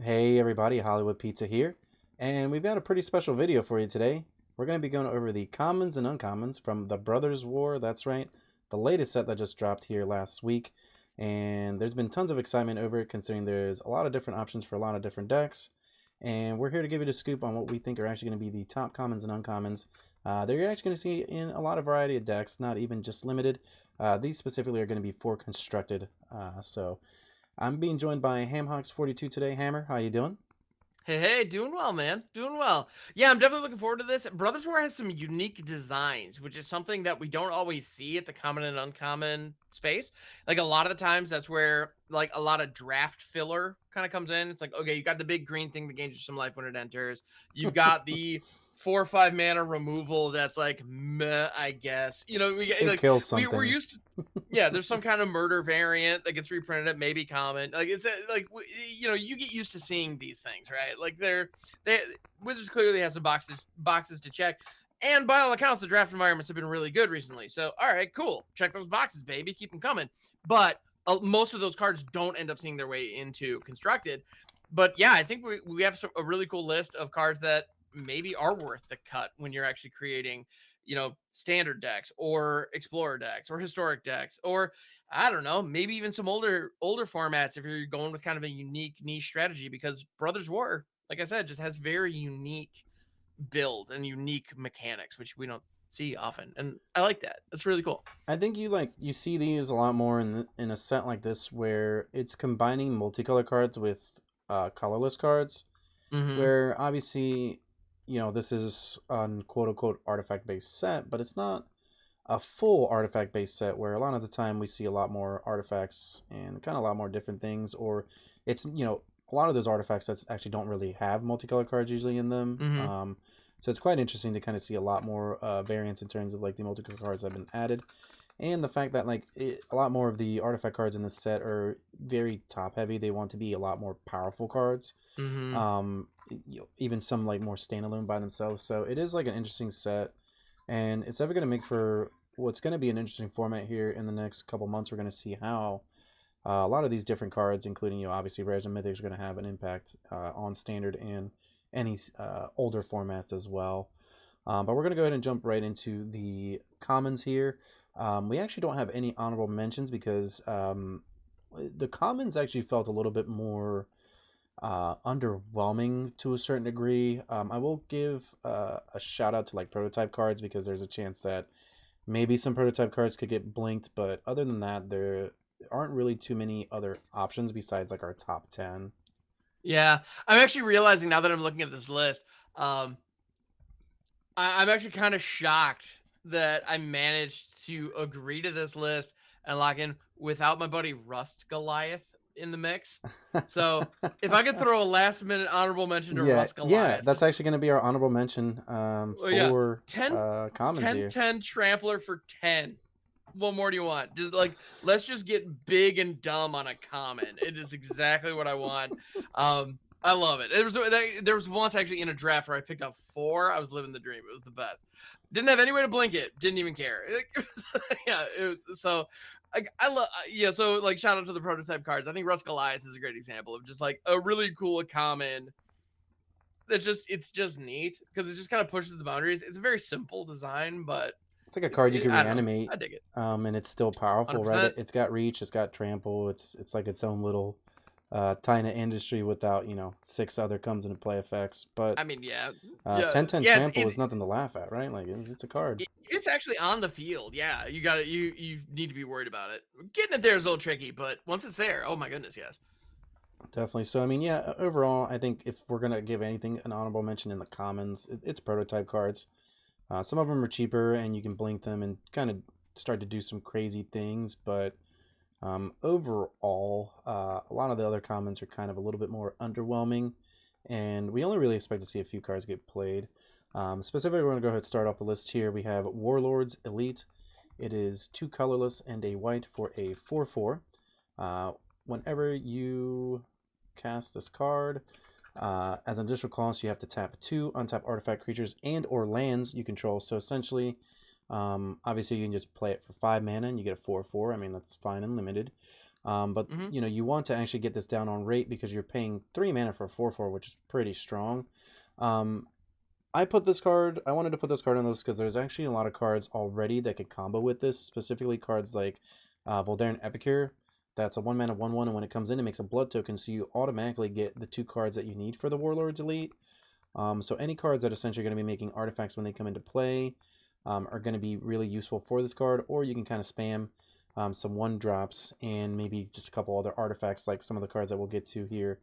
Hey everybody, Hollywood Pizza here, and we've got a pretty special video for you today. We're going to be going over the commons and uncommons from the Brothers War, that's right, the latest set that just dropped here last week, and there's been tons of excitement over it considering there's a lot of different options for a lot of different decks, and we're here to give you the scoop on what we think are actually going to be the top commons and uncommons that you're actually going to see in a lot of variety of decks, not even just limited. These specifically are going to be for constructed, so I'm being joined by HamHocks42 today. Hammer, how you doing? Hey, doing well, man. Doing well. Yeah, I'm definitely looking forward to this. Brothers War has some unique designs, which is something that we don't always see at the common and uncommon space. Like a lot of the times, that's where like a lot of draft filler kind of comes in. It's like, okay, you got the big green thing that gains you some life when it enters. You've got the 4 or 5 mana removal that's like meh, I guess. We get It like kills we're something. used to. Yeah, there's some kind of murder variant that gets reprinted at maybe common. Like it's like you get used to seeing these things, right? Like they Wizards clearly has some boxes to check. And by all accounts, the draft environments have been really good recently. So, all right, cool. Check those boxes, baby. Keep them coming. But most of those cards don't end up seeing their way into constructed. But yeah, I think we have a really cool list of cards that maybe are worth the cut when you're actually creating standard decks or explorer decks or historic decks, or I don't know, maybe even some older formats if you're going with kind of a unique niche strategy, because Brothers War, like I said, just has very unique build and unique mechanics, which we don't see often, and I like that. That's really cool. I think you see these a lot more in a set like this where it's combining multicolor cards with colorless cards. Hmm. Where obviously, this is a quote unquote artifact based set, but it's not a full artifact based set where a lot of the time we see a lot more artifacts and kind of a lot more different things, or it's a lot of those artifacts that actually don't really have multicolor cards usually in them. Hmm. So it's quite interesting to kind of see a lot more variance in terms of like the multicolor cards that have been added, and the fact that a lot more of the artifact cards in this set are very top heavy. They want to be a lot more powerful cards, Hmm. even some like more standalone by themselves. So it is like an interesting set, and it's ever going to make for what's going to be an interesting format here in the next couple months. We're going to see how a lot of these different cards, including obviously rares and mythics, are going to have an impact on standard and any older formats as well. But we're going to go ahead and jump right into the commons here. We actually don't have any honorable mentions because the commons actually felt a little bit more underwhelming to a certain degree. I will give a shout out to like prototype cards because there's a chance that maybe some prototype cards could get blinked, but other than that, there aren't really too many other options besides like our top 10. Yeah, I'm actually realizing now that I'm looking at this list. um I'm actually kind of shocked that I managed to agree to this list and lock in without my buddy Rust Goliath in the mix. So if I could throw a last minute honorable mention to Yeah, Rust yeah, Goliath, that's just actually going to be our honorable mention well, yeah, for 10, commons 10, here. 10 trampler for 10. What more do you want? Just like let's just get big and dumb on a common. It is exactly what I want. I love it. There was once actually in a draft where I picked up four. I was living the dream. It was the best. Didn't have any way to blink it. Didn't even care. Yeah. So I love. Yeah. So like shout out to the prototype cards. I think Rusk Goliath is a great example of just like a really cool common that it's just neat because it just kind of pushes the boundaries. It's a very simple design, but It's like a card you can I don't know. reanimate, I dig it. and it's still powerful, right? 100%. It's got reach, it's got trample, it's like its own little tiny industry without six other comes into play effects. But I mean, yeah, yeah, 10-10 yeah. trample is nothing to laugh at, right? Like it's a card. It's actually on the field. Yeah, you got it. You need to be worried about it. Getting it there is a little tricky, but once it's there, oh my goodness, yes. Definitely. So I mean, yeah. Overall, I think if we're gonna give anything an honorable mention in the commons, it's prototype cards. Some of them are cheaper, and you can blink them and kind of start to do some crazy things. But overall, a lot of the other commons are kind of a little bit more underwhelming, and we only really expect to see a few cards get played. Specifically, we're going to go ahead and start off the list here. We have Warlords Elite. It is two colorless and a white for a 4/4. Whenever you cast this card, as an additional cost, you have to tap two untap artifact creatures and or lands you control. So essentially, obviously you can just play it for 5 mana and you get a 4/4. I mean, that's fine and limited. But Mm-hmm. you know, you want to actually get this down on rate because you're paying 3 mana for 4/4, which is pretty strong. I wanted to put this card on this because there's actually a lot of cards already that could combo with this, specifically cards like Voldaren Epicure. That's a 1 mana 1/1, and when it comes in, it makes a blood token, so you automatically get the 2 cards that you need for the Warlords Elite. So any cards that essentially are going to be making artifacts when they come into play are going to be really useful for this card, or you can kind of spam some 1-drops and maybe just a couple other artifacts like some of the cards that we'll get to here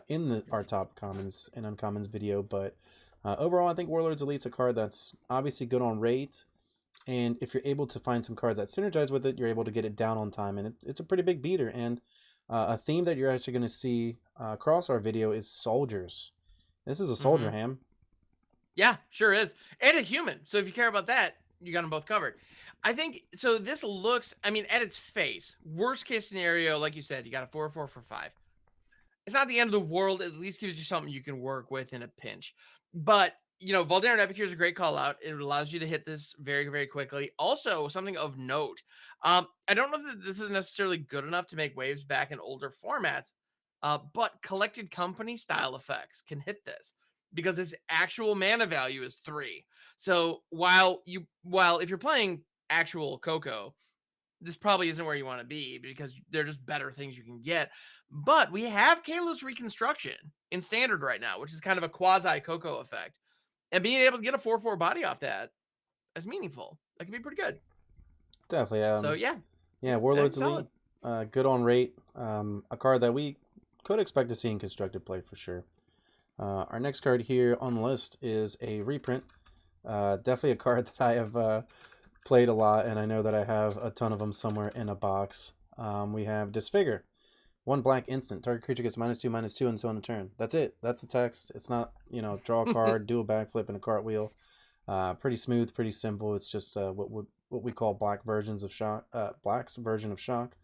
in our top commons and uncommons video. But overall, I think Warlords Elite's a card that's obviously good on rate, and if you're able to find some cards that synergize with it, you're able to get it down on time, and it's a pretty big beater. And a theme that you're actually going to see across our video is soldiers. This is a soldier, Ham. Yeah, sure is. And a human. So if you care about that, you got them both covered. I think, so this looks, I mean, at its face, worst case scenario, like you said, you got a 4/4 for 5. It's not the end of the world. It at least gives you something you can work with in a pinch. But, you know, Voldaren Epicure is a great call out. It allows you to hit this very, very quickly. Also, something of note, I don't know that this is necessarily good enough to make waves back in older formats, but collected company style effects can hit this because its actual mana value is 3. So while if you're playing actual Coco, this probably isn't where you want to be because they're just better things you can get. But we have Kalo's Reconstruction in standard right now, which is kind of a quasi Coco effect. And being able to get a 4/4 body off that is meaningful. That can be pretty good. Definitely. So yeah. Yeah, It's Warlords solid. Elite, good on rate. A card that we could expect to see in constructed play for sure. Our next card here on the list is a reprint. Definitely a card that I have played a lot, and I know that I have a ton of them somewhere in a box. We have Disfigure. 1 black instant. Target creature gets -2/-2 until end of turn. That's it. That's the text. It's not, you know, draw a card, do a backflip, and a cartwheel. Pretty smooth, pretty simple. It's just what we call black versions of shock. Black's version of shock.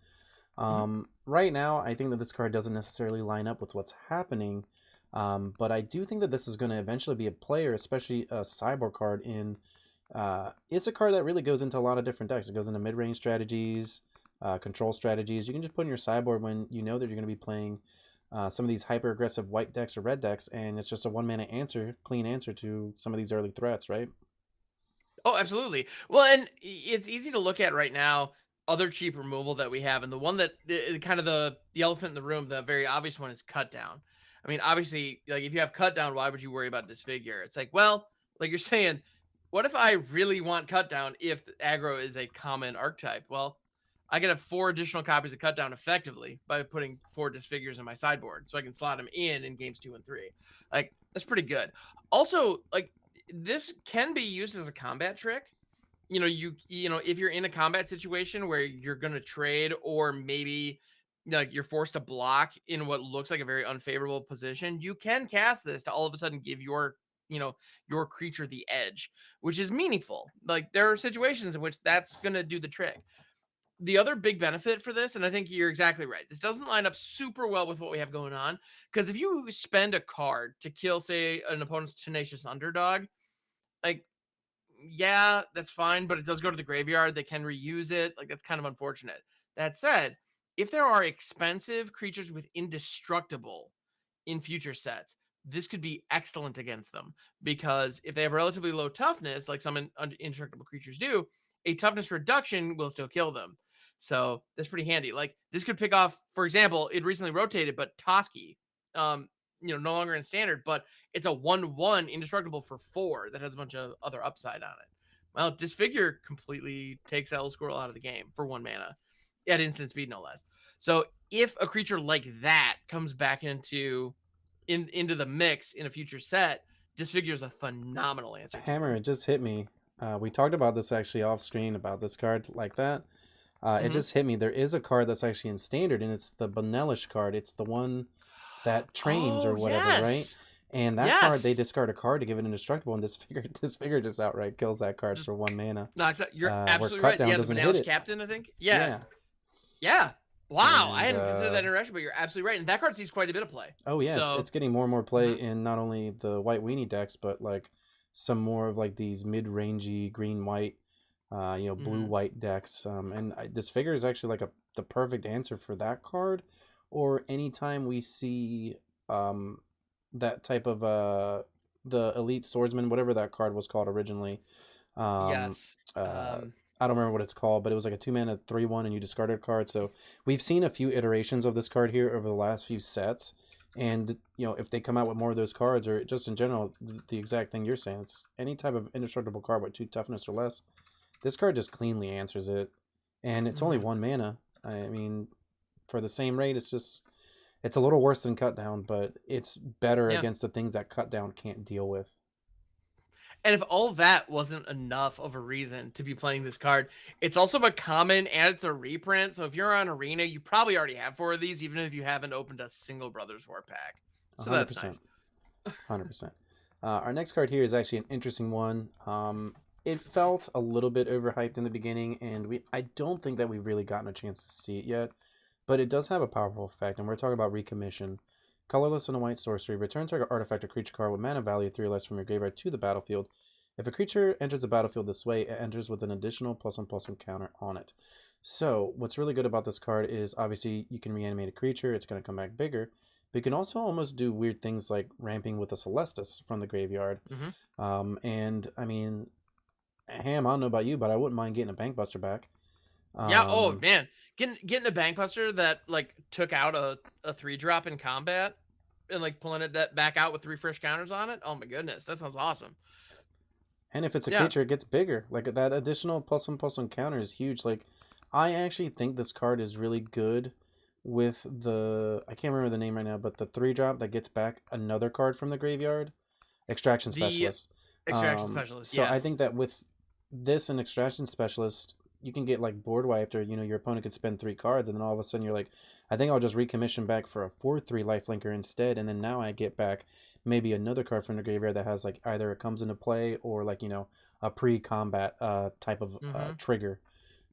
Right now, I think that this card doesn't necessarily line up with what's happening, but I do think that this is going to eventually be a player, especially a cyborg card. It's a card that really goes into a lot of different decks. It goes into mid-range strategies, control strategies. You can just put in your sideboard when you know that you're going to be playing some of these hyper-aggressive white decks or red decks, and it's just a 1 mana answer, clean answer to some of these early threats, right? Oh, absolutely. Well, and it's easy to look at right now other cheap removal that we have, and the one that kind of the elephant in the room, the very obvious one is cut down. I mean, obviously, like if you have cut down, why would you worry about Disfigure? It's like, well, like you're saying, what if I really want cut down if aggro is a common archetype? Well, I can have 4 additional copies of cut down effectively by putting 4 Disfigures in my sideboard, so I can slot them in games 2 and 3. Like that's pretty good. Also, like this can be used as a combat trick. You know, if you're in a combat situation where you're going to trade, or maybe like you're forced to block in what looks like a very unfavorable position, you can cast this to all of a sudden give your creature the edge, which is meaningful. Like there are situations in which that's going to do the trick. The other big benefit for this, and I think you're exactly right, this doesn't line up super well with what we have going on, because if you spend a card to kill, say, an opponent's Tenacious Underdog, like, yeah, that's fine, but it does go to the graveyard. They can reuse it. Like, that's kind of unfortunate. That said, if there are expensive creatures with Indestructible in future sets, this could be excellent against them, because if they have relatively low toughness, like some indestructible creatures do, a toughness reduction will still kill them. So that's pretty handy. Like this could pick off, for example, it recently rotated, but Toski, no longer in standard, but it's a 1/1 indestructible for 4 that has a bunch of other upside on it. Well, Disfigure completely takes that little squirrel out of the game for 1 mana at instant speed, no less. So if a creature like that comes back into the mix in a future set, Disfigure is a phenomenal answer. Hammer, it just hit me. We talked about this actually off screen about this card like that. It just hit me. There is a card that's actually in standard, and it's the Benelish card. It's the one that trains or whatever, right? And that card, they discard a card to give it indestructible, and Disfigure just outright kills that card for 1 mana. No, you're absolutely where right. Cutdown Yeah, the doesn't hit Benelish it. Captain, I think. Yeah. Wow, I hadn't considered that interaction, but you're absolutely right. And that card sees quite a bit of play. Oh yeah, so, it's getting more and more play in not only the white weenie decks, but like some more of like these mid-rangey green-white blue-white decks. And Disfigure is actually like the perfect answer for that card. Or anytime we see that type of the Elite Swordsman, whatever that card was called originally. Yes. I don't remember what it's called, but it was like a 2-mana 3/1 and you discarded a card. So we've seen a few iterations of this card here over the last few sets. And, if they come out with more of those cards, or just in general, the exact thing you're saying, it's any type of indestructible card with 2 toughness or less, this card just cleanly answers it. And it's only 1 mana. I mean, for the same rate, it's a little worse than Cut Down, but it's better against the things that Cut Down can't deal with. And if all that wasn't enough of a reason to be playing this card, it's also a common and it's a reprint. So if you're on Arena, you probably already have 4 of these, even if you haven't opened a single Brothers War pack. So 100%. That's nice. 100%. Our next card here is actually an interesting one. It felt a little bit overhyped in the beginning, and I don't think that we've really gotten a chance to see it yet, but it does have a powerful effect, and we're talking about Recommission. Colorless and a white sorcery. Return target artifact or creature card with mana value 3 or less from your graveyard to the battlefield. If a creature enters the battlefield this way, it enters with an additional +1/+1 counter on it. So, what's really good about this card is, obviously, you can reanimate a creature, it's going to come back bigger, but you can also almost do weird things like ramping with a Celestus from the graveyard. And, I mean, Ham, I don't know about you, but I wouldn't mind getting a Bankbuster back. Yeah, oh man. Getting a Bankbuster that like took out a 3-drop in combat and like pulling it back out with 3 fresh counters on it. Oh my goodness, that sounds awesome. And if it's a creature, it gets bigger. Like, that additional +1/+1 counter is huge. Like, I actually think this card is really good with I can't remember the name right now, but the 3-drop that gets back another card from the graveyard. Extraction Specialist. Extraction Specialist, So I think that with this and Extraction Specialist, you can get like board wiped, or your opponent could spend 3 cards, and then all of a sudden you're like, I think I'll just recommission back for a 4/3 lifelinker instead, and then now I get back maybe another card from the graveyard that has like either it comes into play or like a pre-combat type of trigger.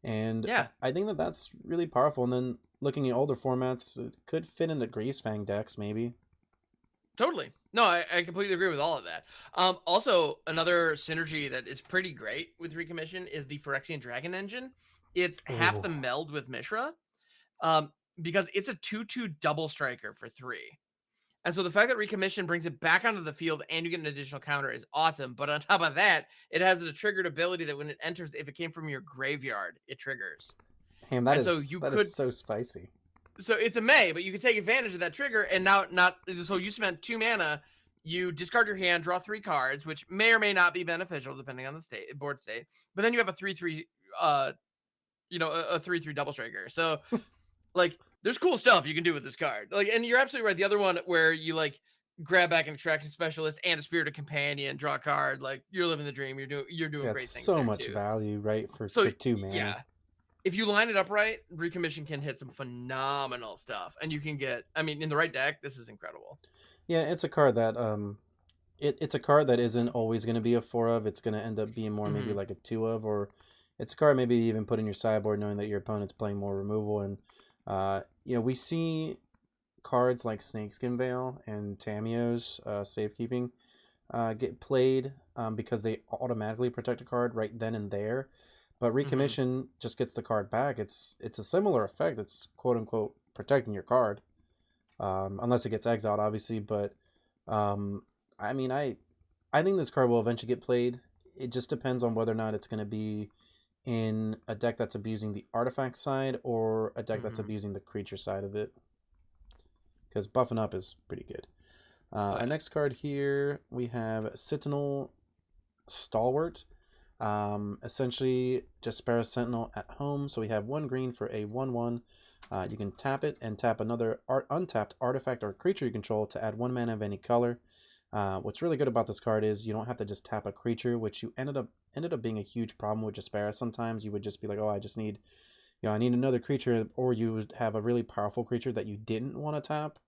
And I think that that's really powerful. And then looking at older formats, it could fit into Greasefang decks maybe. Totally. No, I completely agree with all of that. Also, another synergy that is pretty great with Recommission is the Phyrexian Dragon Engine. It's half the meld with Mishra, because it's a 2/2 double striker for 3. And so the fact that Recommission brings it back onto the field and you get an additional counter is awesome. But on top of that, it has a triggered ability that when it enters, if it came from your graveyard, it triggers. Damn, that is so spicy. So it's a May, but you can take advantage of that trigger, and so you spent 2 mana, you discard your hand, draw 3 cards, which may or may not be beneficial depending on the board state. But then you have a 3/3, a 3/3 double striker. So, like, there's cool stuff you can do with this card. Like, and you're absolutely right. The other one where you like grab back an Extraction Specialist and a Spirited Companion, draw a card, like you're living the dream. You're doing great things. So much value, right, for 2 mana. Yeah. If you line it up right, Recommission can hit some phenomenal stuff, and you can get. I mean, in the right deck, this is incredible. Yeah, it's a card that it's a card that isn't always going to be a 4 of. It's going to end up being more maybe like a 2 of, or it's a card maybe even put in your sideboard knowing that your opponent's playing more removal. And we see cards like Snakeskin Veil and Tamiyo's Safekeeping get played because they automatically protect a card right then and there. But Recommission just gets the card back. It's a similar effect. It's quote unquote protecting your card, unless it gets exiled, obviously. But I mean, I think this card will eventually get played. It just depends on whether or not it's going to be in a deck that's abusing the artifact side or a deck that's abusing the creature side of it. Because buffing up is pretty good. Our next card here, we have Sentinel Stalwart. Essentially just Zephyr Sentinel at home. So we have 1 green for a 1/1. You can tap it and tap another untapped artifact or creature you control to add 1 mana of any color. What's really good about this card is you don't have to just tap a creature, which ended up being a huge problem with Jaspera. Sometimes you would just be like, oh, I just need, I need another creature, or you would have a really powerful creature that you didn't want to tap.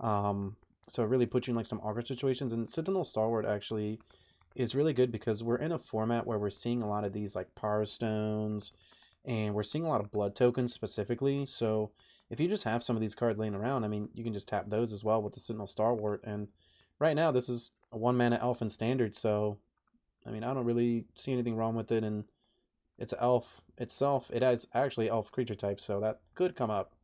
So it really puts you in like some awkward situations. And Sentinel Stalwart actually is really good because we're in a format where we're seeing a lot of these like Power Stones, and we're seeing a lot of blood tokens specifically. So if you just have some of these cards laying around, I mean, you can just tap those as well with the Sentinel Stalwart. And right now, this is a 1 mana elf in standard, so I mean, I don't really see anything wrong with it. And It's an elf itself. It has actually elf creature type, so that could come up.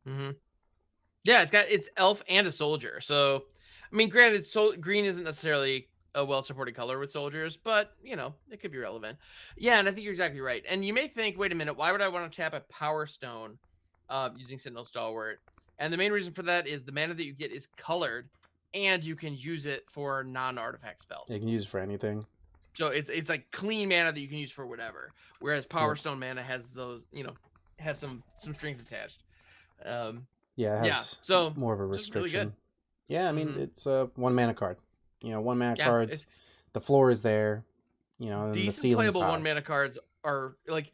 Yeah, it's elf and a soldier. So, I mean, granted, green isn't necessarily a well-supported color with soldiers, but you know, it could be relevant. Yeah, and I think you're exactly right. And you may think, wait a minute, why would I want to tap a Power Stone using Sentinel Stalwart? And the main reason for that is the mana that you get is colored, and you can use it for non-artifact spells. You can use it for anything. So it's like clean mana that you can use for whatever. Whereas Power Stone mana has those, you know, has some strings attached. Yeah, it has so more of a restriction. Really good. Yeah, I mean, it's a 1 mana card. You know, 1 mana cards. The floor is there. You know, and the ceiling's playable high. 1 mana cards are like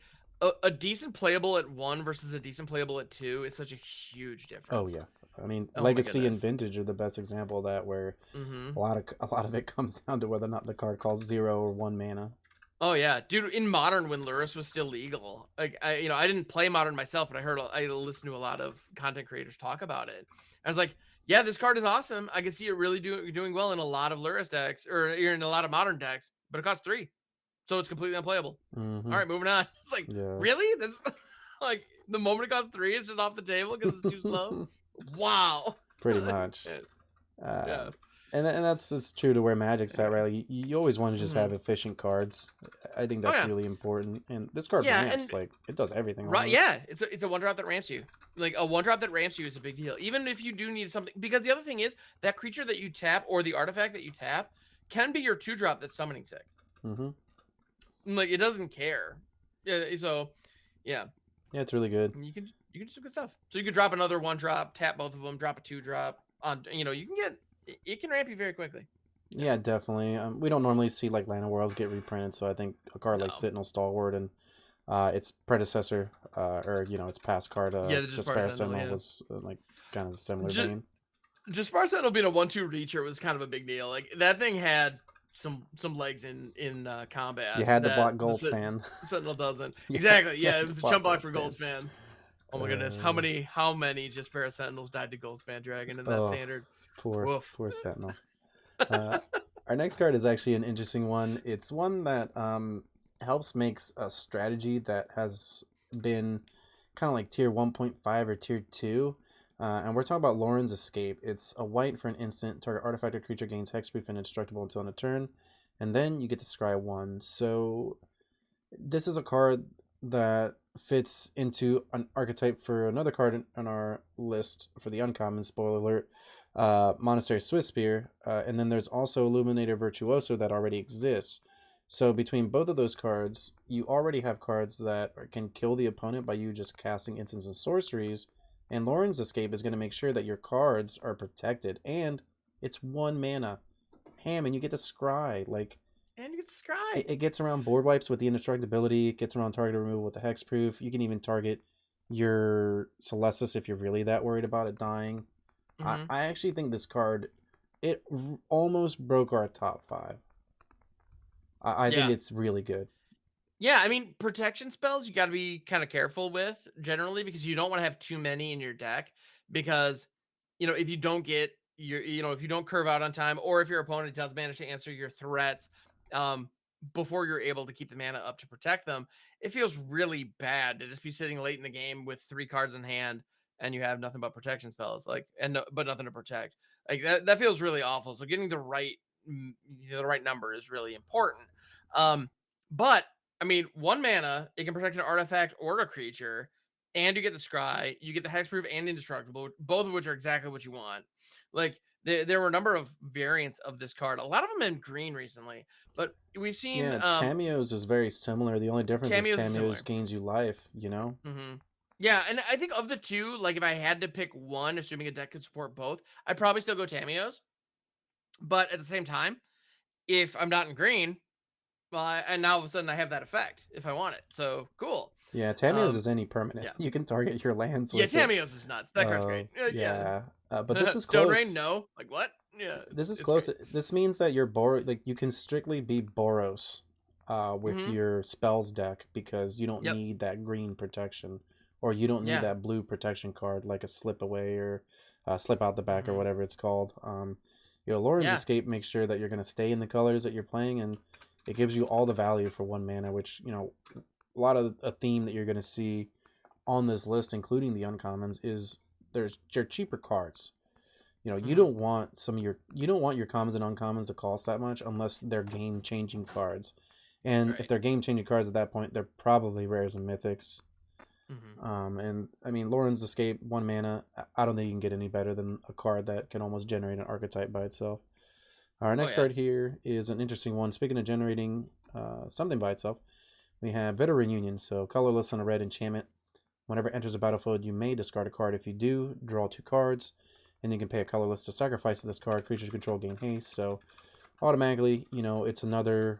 a decent playable at 1 versus a decent playable at 2 is such a huge difference. Oh yeah, I mean, Legacy and Vintage are the best example of that, where a lot of it comes down to whether or not the card costs 0 or 1 mana. Oh yeah, dude. In Modern, when Lurrus was still legal, like I didn't play Modern myself, but I listened to a lot of content creators talk about it. I was like, yeah, this card is awesome. I can see it really doing well in a lot of Lurrus decks or in a lot of Modern decks, but it costs 3, so it's completely unplayable. All right, moving on. It's like, really? This like the moment it costs 3, it's just off the table because it's too slow. Wow. Pretty much. Yeah. And that's true to where Magic's at, right? Like, you always want to just have efficient cards. I think that's really important. And this card ramps, like, it does everything. Right? Yeah, it's a 1-drop that ramps you. Like a 1-drop that ramps you is a big deal. Even if you do need something, because the other thing is that creature that you tap or the artifact that you tap can be your 2-drop that's summoning sick. Like it doesn't care. Yeah. So, yeah. Yeah, it's really good. You can do some good stuff. So you could drop another 1-drop, tap both of them, drop a 2-drop on. You know, you can get. It can ramp you very quickly. Yeah, definitely. We don't normally see like Land of Worlds get reprinted, so I think a card like Sentinel Stalwart and its predecessor, or you know, its past card, Disfigure Sentinel was like kind of a similar vein. Disfigure Sentinel being a 1/2 reacher was kind of a big deal. Like that thing had some legs in combat. You had to block Goldspan. Sentinel doesn't. Exactly. Yeah, it was a chump block for Goldspan. Oh my goodness, how many Disfigure Sentinels died to Goldspan Dragon in that standard? Poor Sentinel. Our next card is actually an interesting one. It's one that helps makes a strategy that has been kind of like tier 1.5 or tier 2. And we're talking about Lauren's Escape. It's a white for an instant. Target artifact or creature gains hexproof and indestructible until end of turn. And then you get to scry 1. So this is a card that fits into an archetype for another card on our list for the uncommon, spoiler alert, Monastery Swiftspear, and then there's also Illuminator Virtuoso that already exists. So between both of those cards, you already have cards that can kill the opponent by you just casting instants and sorceries, and Lauren's Escape is going to make sure that your cards are protected, and it's 1 mana. And you get to scry, like... And you get to scry. It gets around board wipes with the indestructibility, it gets around target removal with the hexproof, you can even target your Celestis if you're really that worried about it dying. I actually think this card, it almost broke our top 5. I think it's really good. Yeah, I mean, protection spells you got to be kind of careful with generally because you don't want to have too many in your deck because, you know, if you don't get if you don't curve out on time or if your opponent does manage to answer your threats before you're able to keep the mana up to protect them, it feels really bad to just be sitting late in the game with 3 cards in hand and you have nothing but protection spells, like, but nothing to protect. Like that feels really awful. So getting the right number is really important. But I mean, 1 mana, it can protect an artifact or a creature, and you get the scry, you get the hexproof and indestructible, both of which are exactly what you want. Like there were a number of variants of this card, a lot of them in green recently, but we've seen Tamiyo's is very similar. The only difference is Tamiyo's gains you life, you know? Yeah, and I think of the 2, like if I had to pick one, assuming a deck could support both, I'd probably still go Tamiyo's. But at the same time, if I'm not in green, well, and now all of a sudden I have that effect if I want it. So cool. Yeah, Tamiyo's is any permanent. Yeah. You can target your lands with Tamiyo's is nuts. That card's great. But this is Stone close. Rain, no. Like what? Yeah. This is close. Great. This means that you're you can strictly be Boros with your spells deck because you don't need that green protection. Or you don't need that blue protection card like a Slip Away or Slip Out the Back or whatever it's called. Lauren's Escape makes sure that you're going to stay in the colors that you're playing, and it gives you all the value for 1 mana, which, a lot of a theme that you're going to see on this list, including the uncommons, is there's your cheaper cards. You know, you don't want your commons and uncommons to cost that much unless they're game changing cards. And if they're game changing cards at that point, they're probably rares and mythics. And I mean, Lauren's Escape, 1 mana. I don't think you can get any better than a card that can almost generate an archetype by itself. Our next card here is an interesting one. Speaking of generating something by itself, we have Bitter Reunion. So colorless on a red enchantment. Whenever it enters the battlefield, you may discard a card. If you do, draw 2 cards. And you can pay a colorless to sacrifice this card. Creatures control gain haste. So automatically, you know, it's another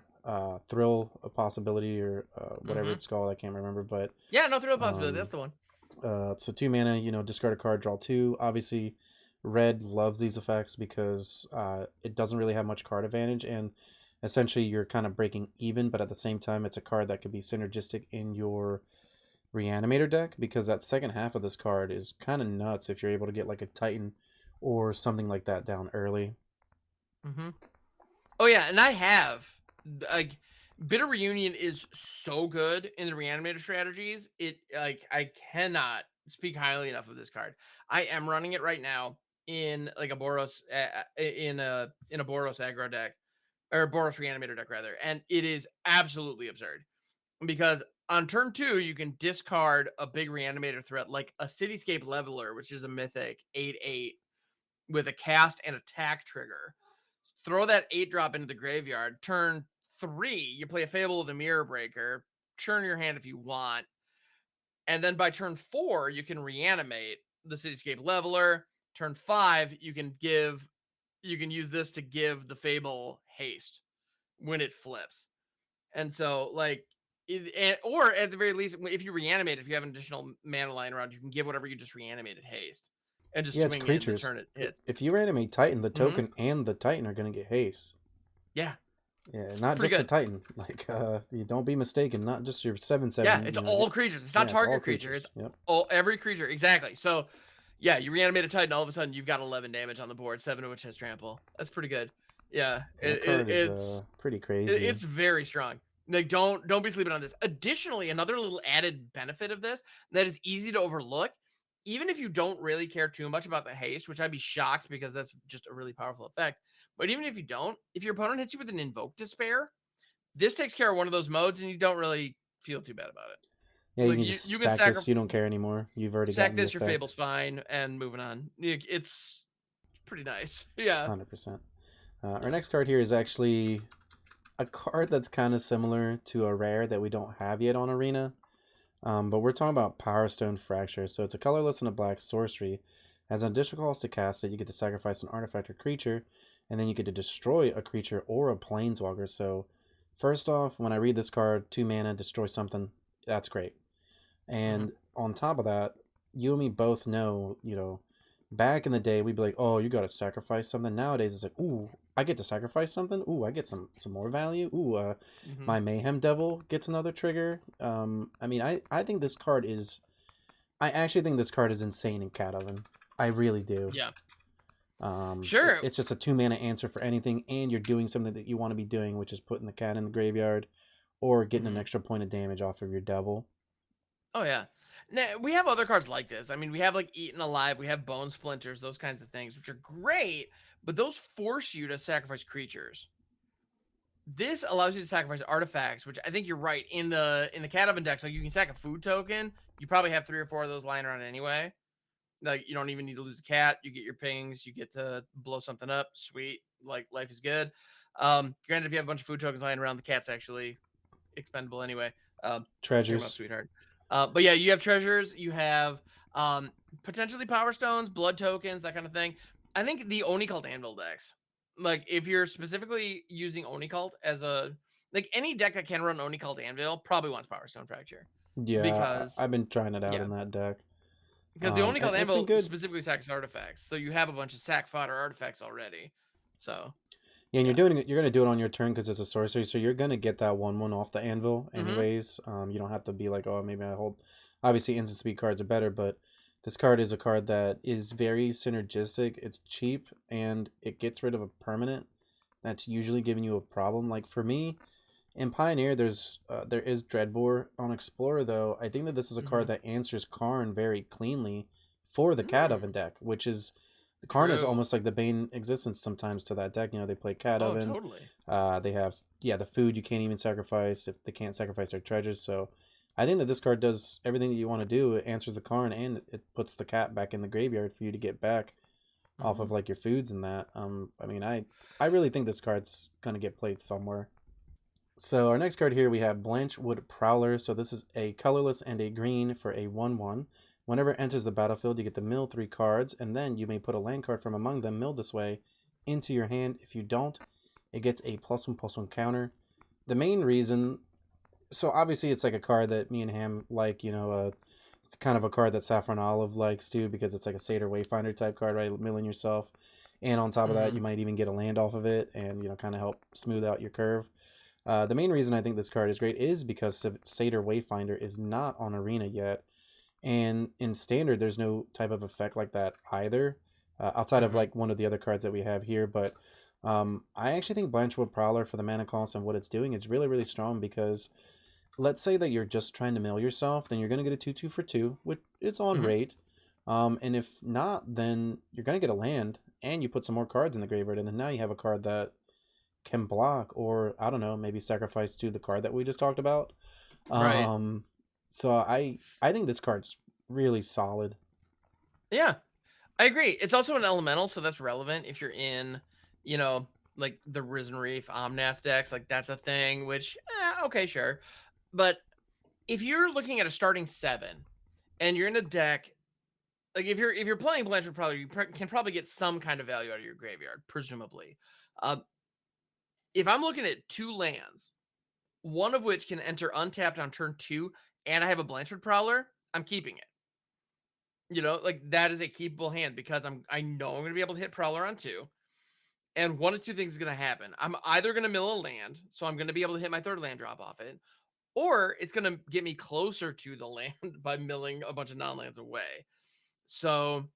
thrill a possibility or whatever it's called. I can't remember, but yeah, no, thrill possibility. That's the one. So 2 mana, you know, discard a card, draw 2. Obviously, red loves these effects because it doesn't really have much card advantage, and essentially you're kind of breaking even, but at the same time, it's a card that could be synergistic in your Reanimator deck, because that second half of this card is kind of nuts if you're able to get like a Titan or something like that down early. Oh yeah, and I have like Bitter Reunion is so good in the Reanimator strategies. It like I cannot speak highly enough of this card. I am running it right now in like a Boros in a Boros aggro deck, or Boros Reanimator deck rather, and it is absolutely absurd because on turn 2 you can discard a big Reanimator threat like a Cityscape Leveler, which is a mythic 8/8 with a cast and attack trigger. Throw that 8-drop into the graveyard. Turn 3, you play a Fable of the Mirror Breaker. Churn your hand if you want. And then by turn 4, you can reanimate the Cityscape Leveler. Turn 5, you can use this to give the Fable haste when it flips. And so, like, or at the very least, if you reanimate, if you have an additional mana lying around, you can give whatever you just reanimated haste. And just swing in the turn it hits. If you reanimate Titan, the token and the Titan are going to get haste. Yeah. Yeah, not just the Titan. Like, you don't be mistaken. Not just your 7/7. Yeah, it's all creatures. It's not target creature. It's all every creature. Exactly. So, yeah, you reanimate a Titan, all of a sudden you've got 11 damage on the board, 7 of which has trample. That's pretty good. Yeah, it's pretty crazy. It's very strong. Like, don't be sleeping on this. Additionally, another little added benefit of this that is easy to overlook, even if you don't really care too much about the haste, which I'd be shocked because that's just a really powerful effect. But even if you don't, if your opponent hits you with an Invoke Despair, this takes care of one of those modes, and you don't really feel too bad about it. Yeah, like, you can sack this. You don't care anymore. You've already sack this. Your Fable's fine, and moving on. It's pretty nice. Yeah, 100%. Our next card here is actually a card that's kind of similar to a rare that we don't have yet on Arena. But we're talking about Power Stone Fracture. So it's a colorless and a black sorcery. As an additional cost to cast it, you get to sacrifice an artifact or creature, and then you get to destroy a creature or a planeswalker. So first off, when I read this card, 2 mana, destroy something, that's great. And on top of that, you and me both know, you know, back in the day, we'd be like, oh, you got to sacrifice something. Nowadays, it's like, ooh, I get to sacrifice something. Ooh, I get some more value. Ooh, my Mayhem Devil gets another trigger. I mean, I think this card is... I actually think this card is insane in Cat Oven. I really do. Yeah. Sure. It's just a 2 mana answer for anything, and you're doing something that you want to be doing, which is putting the cat in the graveyard or getting an extra point of damage off of your devil. Oh, yeah. Now, we have other cards like this. I mean, we have like Eaten Alive, we have Bone Splinters, those kinds of things, which are great, but those force you to sacrifice creatures. This allows you to sacrifice artifacts, which I think you're right. In the Cat Oven decks, like you can sack a food token. You probably have 3 or 4 of those lying around anyway. Like, you don't even need to lose a cat. You get your pings. You get to blow something up. Sweet. Like, life is good. Granted, if you have a bunch of food tokens lying around, the cat's actually expendable anyway. Treasures. Sweetheart. But yeah, you have treasures. You have potentially Power Stones, blood tokens, that kind of thing. I think the Oni Cult Anvil decks, like if you're specifically using Oni Cult as a, like any deck that can run Oni Cult Anvil probably wants Power Stone Fracture. Yeah, because I've been trying it out in that deck. Because the Oni Cult Anvil specifically sacks artifacts, so you have a bunch of sack fodder artifacts already. So yeah, and you're going to do it on your turn because it's a sorcery, so you're going to get that 1/1 off the anvil anyways. You don't have to be like, oh, maybe I hold. Obviously, instant speed cards are better, but this card is a card that is very synergistic. It's cheap, and it gets rid of a permanent that's usually giving you a problem. Like for me, In Pioneer, there is Dreadbore. On Explorer, though, I think that this is a card Mhm. that answers Karn very cleanly for the Cat Mm, Oven deck, which is Karn is true. almost like the bane existence sometimes to that deck. You know, they play Cat Oh, Oven. totally. They have the food you can't even sacrifice if they can't sacrifice their treasures. So I think that this card does everything that you want to do. It answers the Karn and it puts the cat back in the graveyard for you to get back off of Mhm. like your foods and that. I mean, I really think this card's gonna get played somewhere. So our next card here we have Blanchard Prowler. So this is a colorless and a green for a 1/1. Whenever it enters the battlefield, you get to mill 3 cards, and then you may put a land card from among them milled this way into your hand. If you don't, it gets a +1/+1 counter. The main reason, so obviously it's like a card that me and Ham like, it's kind of a card that Saffron Olive likes too because it's like a Satyr Wayfinder type card, right? Milling yourself. And on top of that, Mhm. you might even get a land off of it and, kind of help smooth out your curve. The main reason I think this card is great is because Satyr Wayfinder is not on Arena yet. And in Standard, there's no type of effect like that either, outside of Mhm. like one of the other cards that we have here. But I actually think Blanchwood Prowler for the mana cost and what it's doing is really, really strong because let's say that you're just trying to mill yourself, then you're going to get a 2/2 for 2, which it's on Mhm. rate. And if not, then you're going to get a land and you put some more cards in the graveyard. And then now you have a card that can block or I don't know, maybe sacrifice to the card that we just talked about. Right. Um so I think this card's really solid. Yeah. I agree. It's also an elemental, so that's relevant if you're in, you know, like the Risen Reef Omnath decks. Like that's a thing. Which, okay, sure. But if you're looking at a starting 7 and you're in a deck, like if you're playing Blanchard Prowler, you can probably get some kind of value out of your graveyard, presumably. Uh, if I'm looking at 2 lands, one of which can enter untapped on turn 2, and I have a Blanchard Prowler, I'm keeping it. Like that is a keepable hand because I know I'm gonna be able to hit Prowler on 2. And one of two things is gonna happen. I'm either gonna mill a land, so I'm gonna be able to hit my third land drop off it, or it's gonna get me closer to the land by milling a bunch of non-lands away. So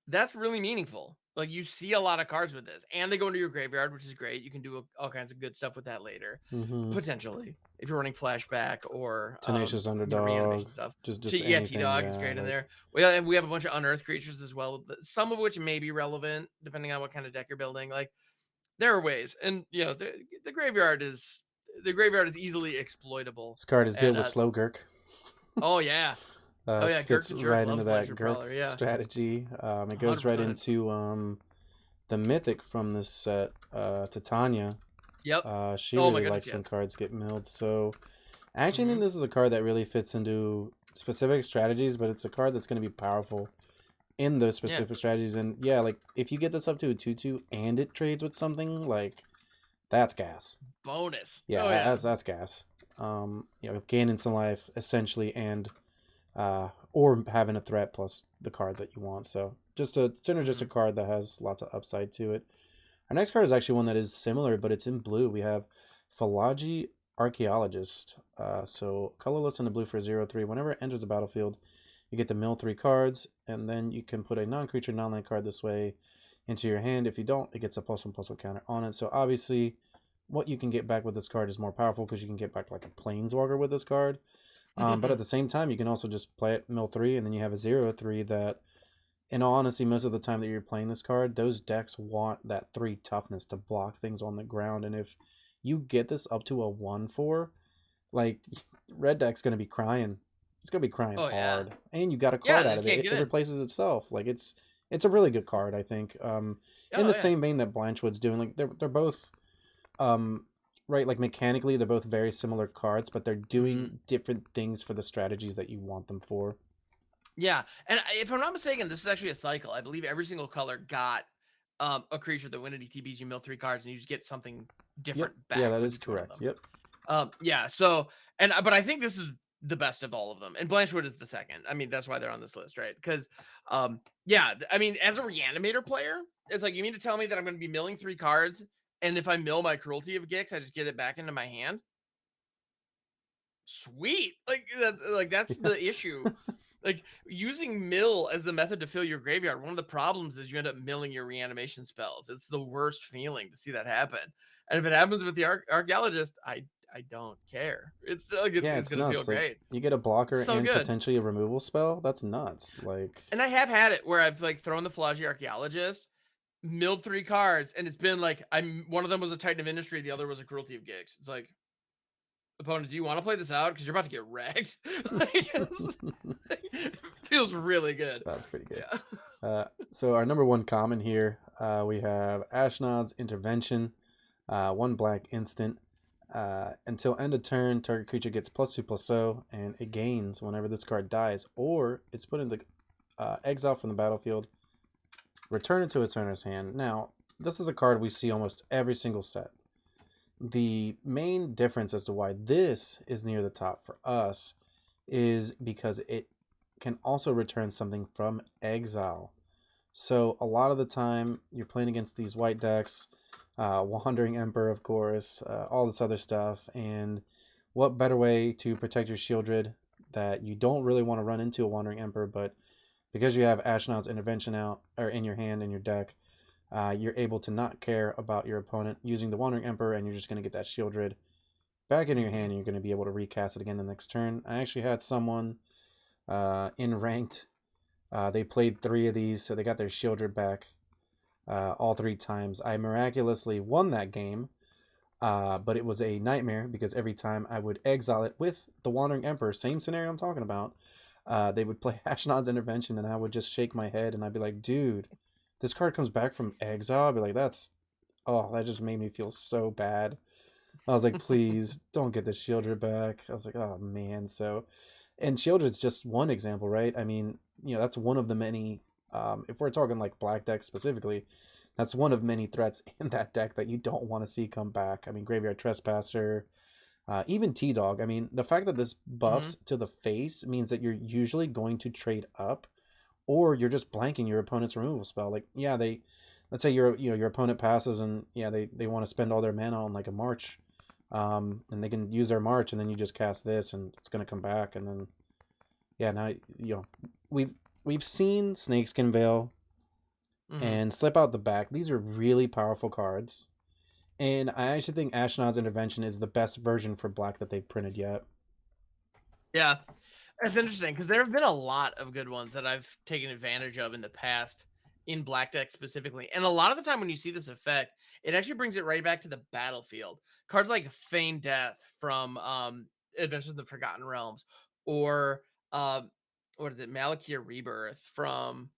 that's really meaningful. Like you see a lot of cards with this, and they go into your graveyard, which is great. You can do all kinds of good stuff with that later, Mm-hmm. potentially, if you're running flashback or Tenacious reanimation Underdog, stuff. just Yeah, anything, T-Dog is yeah, great in like there. We have a bunch of unearthed creatures as well, some of which may be relevant depending on what kind of deck you're building. Like there are ways, and the graveyard is easily exploitable. this card is good And with slow Gurk. oh yeah, oh yeah, Girk Fits the Jerk right into loves that Blanchard Gurk Prowler. Yeah, strategy. It goes right 100%. into the Mythic from this set, Titania. Yep. She Oh my really goodness, likes when yes. cards get milled. So I actually think Hmm. this is a card that really fits into specific strategies, but it's a card that's going to be powerful in those Yeah. specific strategies. And yeah, like if you get this up to a 2/2 and it trades with something, like that's gas. Bonus. Yeah, Oh yeah. that's gas. Gaining some life essentially, and or having a threat plus the cards that you want. So just a synergistic Hmm. card that has lots of upside to it. Our next card is actually one that is similar, but it's in blue. We have Falaji Archaeologist. So colorless and a blue for 0/3. Whenever it enters the battlefield, you get to mill 3 cards, and then you can put a non-creature, non-land card this way into your hand. If you don't, it gets a +1/+1 counter on it. So obviously, what you can get back with this card is more powerful because you can get back like a Planeswalker with this card. But at the same time, you can also just play it mill 3, and then you have a 0/3 that in all honesty, most of the time that you're playing this card, those decks want that 3 toughness to block things on the ground. And if you get this up to a 1/4, like red deck's gonna be crying. It's gonna be crying Oh yeah. hard. And you got a Yeah. card They out just of it. can't It, get it in. replaces itself. Like it's a really good card, I think. In Oh the yeah. same vein that Blanchwood's doing, like they're both um right, like mechanically they're both very similar cards, but they're Hmm. doing different things for the strategies that you want them for. Yeah. And if I'm not mistaken, this is actually a cycle. I believe every single color got a creature that when it ETBs you mill 3 cards and you just get something Yep. different Yeah, back that with is each one of correct. them. Yep. Yeah. So but I think this is the best of all of them, and Blanchwood is the second. I mean, that's why they're on this list, right? Because yeah, I mean, as a reanimator player, it's like you mean to tell me that I'm going to be milling 3 cards, and if I mill my Cruelty of Gix, I just get it back into my hand. Sweet, like that's the issue Like, using mill as the method to fill your graveyard, one of the problems is you end up milling your reanimation spells. It's the worst feeling to see that happen. And if it happens with the archaeologist, I don't care. It's like Yeah, it's it's gonna feel nuts. Like, great. you get a It's blocker so and good. potentially a removal spell. That's nuts. Like, And I have had it where I've like thrown the Falaji Archaeologist, milled 3 cards, and it's been like one of them was a Titan of Industry, the other was a Cruelty of Gigs. It's like, opponent, do you want to play this out? Because you're about to get wrecked. Like, it feels really good. that's pretty good. Yeah. So our number 1 common here, we have Ashnod's Intervention, 1 black instant. Until end of turn, target creature gets +2/+0, and it gains whenever this card dies, or it's put into exile from the battlefield. Return it to its owner's hand. Now, this is a card we see almost every single set. The main difference as to why this is near the top for us is because it can also return something from exile. So a lot of the time you're playing against these white decks, Wandering Emperor, of course, all this other stuff, and what better way to protect your Shieldred that you don't really want to run into a Wandering Emperor, but because you have Ashnod's Intervention out or in your hand in your deck, you're able to not care about your opponent using the Wandering Emperor, and you're just going to get that Shieldred back into your hand, and you're going to be able to recast it again the next turn. I actually had someone in ranked. They played 3 of these, so they got their Shieldred back all 3 times. I miraculously won that game, but it was a nightmare because every time I would exile it with the Wandering Emperor, same scenario I'm talking about, they would play Ashnod's Intervention, and I would just shake my head, and I'd be like, dude, this card comes back from exile. I'd be like, that just made me feel so bad. I was like, please don't get the Shieldred back. I was like, oh man. So, and Shieldred's just one example, right? I mean, that's one of the many, if we're talking like black deck specifically, that's one of many threats in that deck that you don't want to see come back. I mean, Graveyard Trespasser, even T-Dog. I mean, the fact that this buffs to the face means that you're usually going to trade up, or you're just blanking your opponent's removal spell. Like, yeah, let's say your opponent passes, and yeah, they want to spend all their mana on like a March, and they can use their March, and then you just cast this, and it's gonna come back, and then yeah, now we've seen Snakeskin Veil and Slip Out the Back. These are really powerful cards, and I actually think Ashnod's Intervention is the best version for black that they've printed yet. Yeah. It's interesting because there have been a lot of good ones that I've taken advantage of in the past in black decks specifically. And a lot of the time when you see this effect, it actually brings it right back to the battlefield. Cards like Feign Death from Adventures in the Forgotten Realms, or what is it, Malakir Rebirth from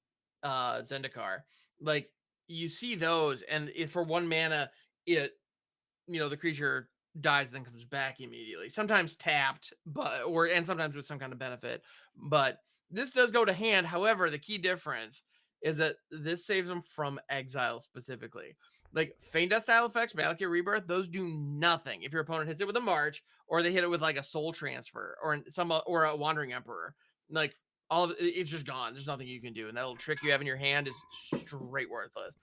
Zendikar. Like, you see those, and if for 1 mana, it the creature dies, then comes back immediately. Sometimes tapped, and sometimes with some kind of benefit. But this does go to hand. However, the key difference is that this saves them from exile specifically. Like Feign Death style effects, Malakir Rebirth, those do nothing if your opponent hits it with a March, or they hit it with like a Soul Transfer, or a Wandering Emperor. Like, all of it's just gone. There's nothing you can do, and that little trick you have in your hand is straight worthless.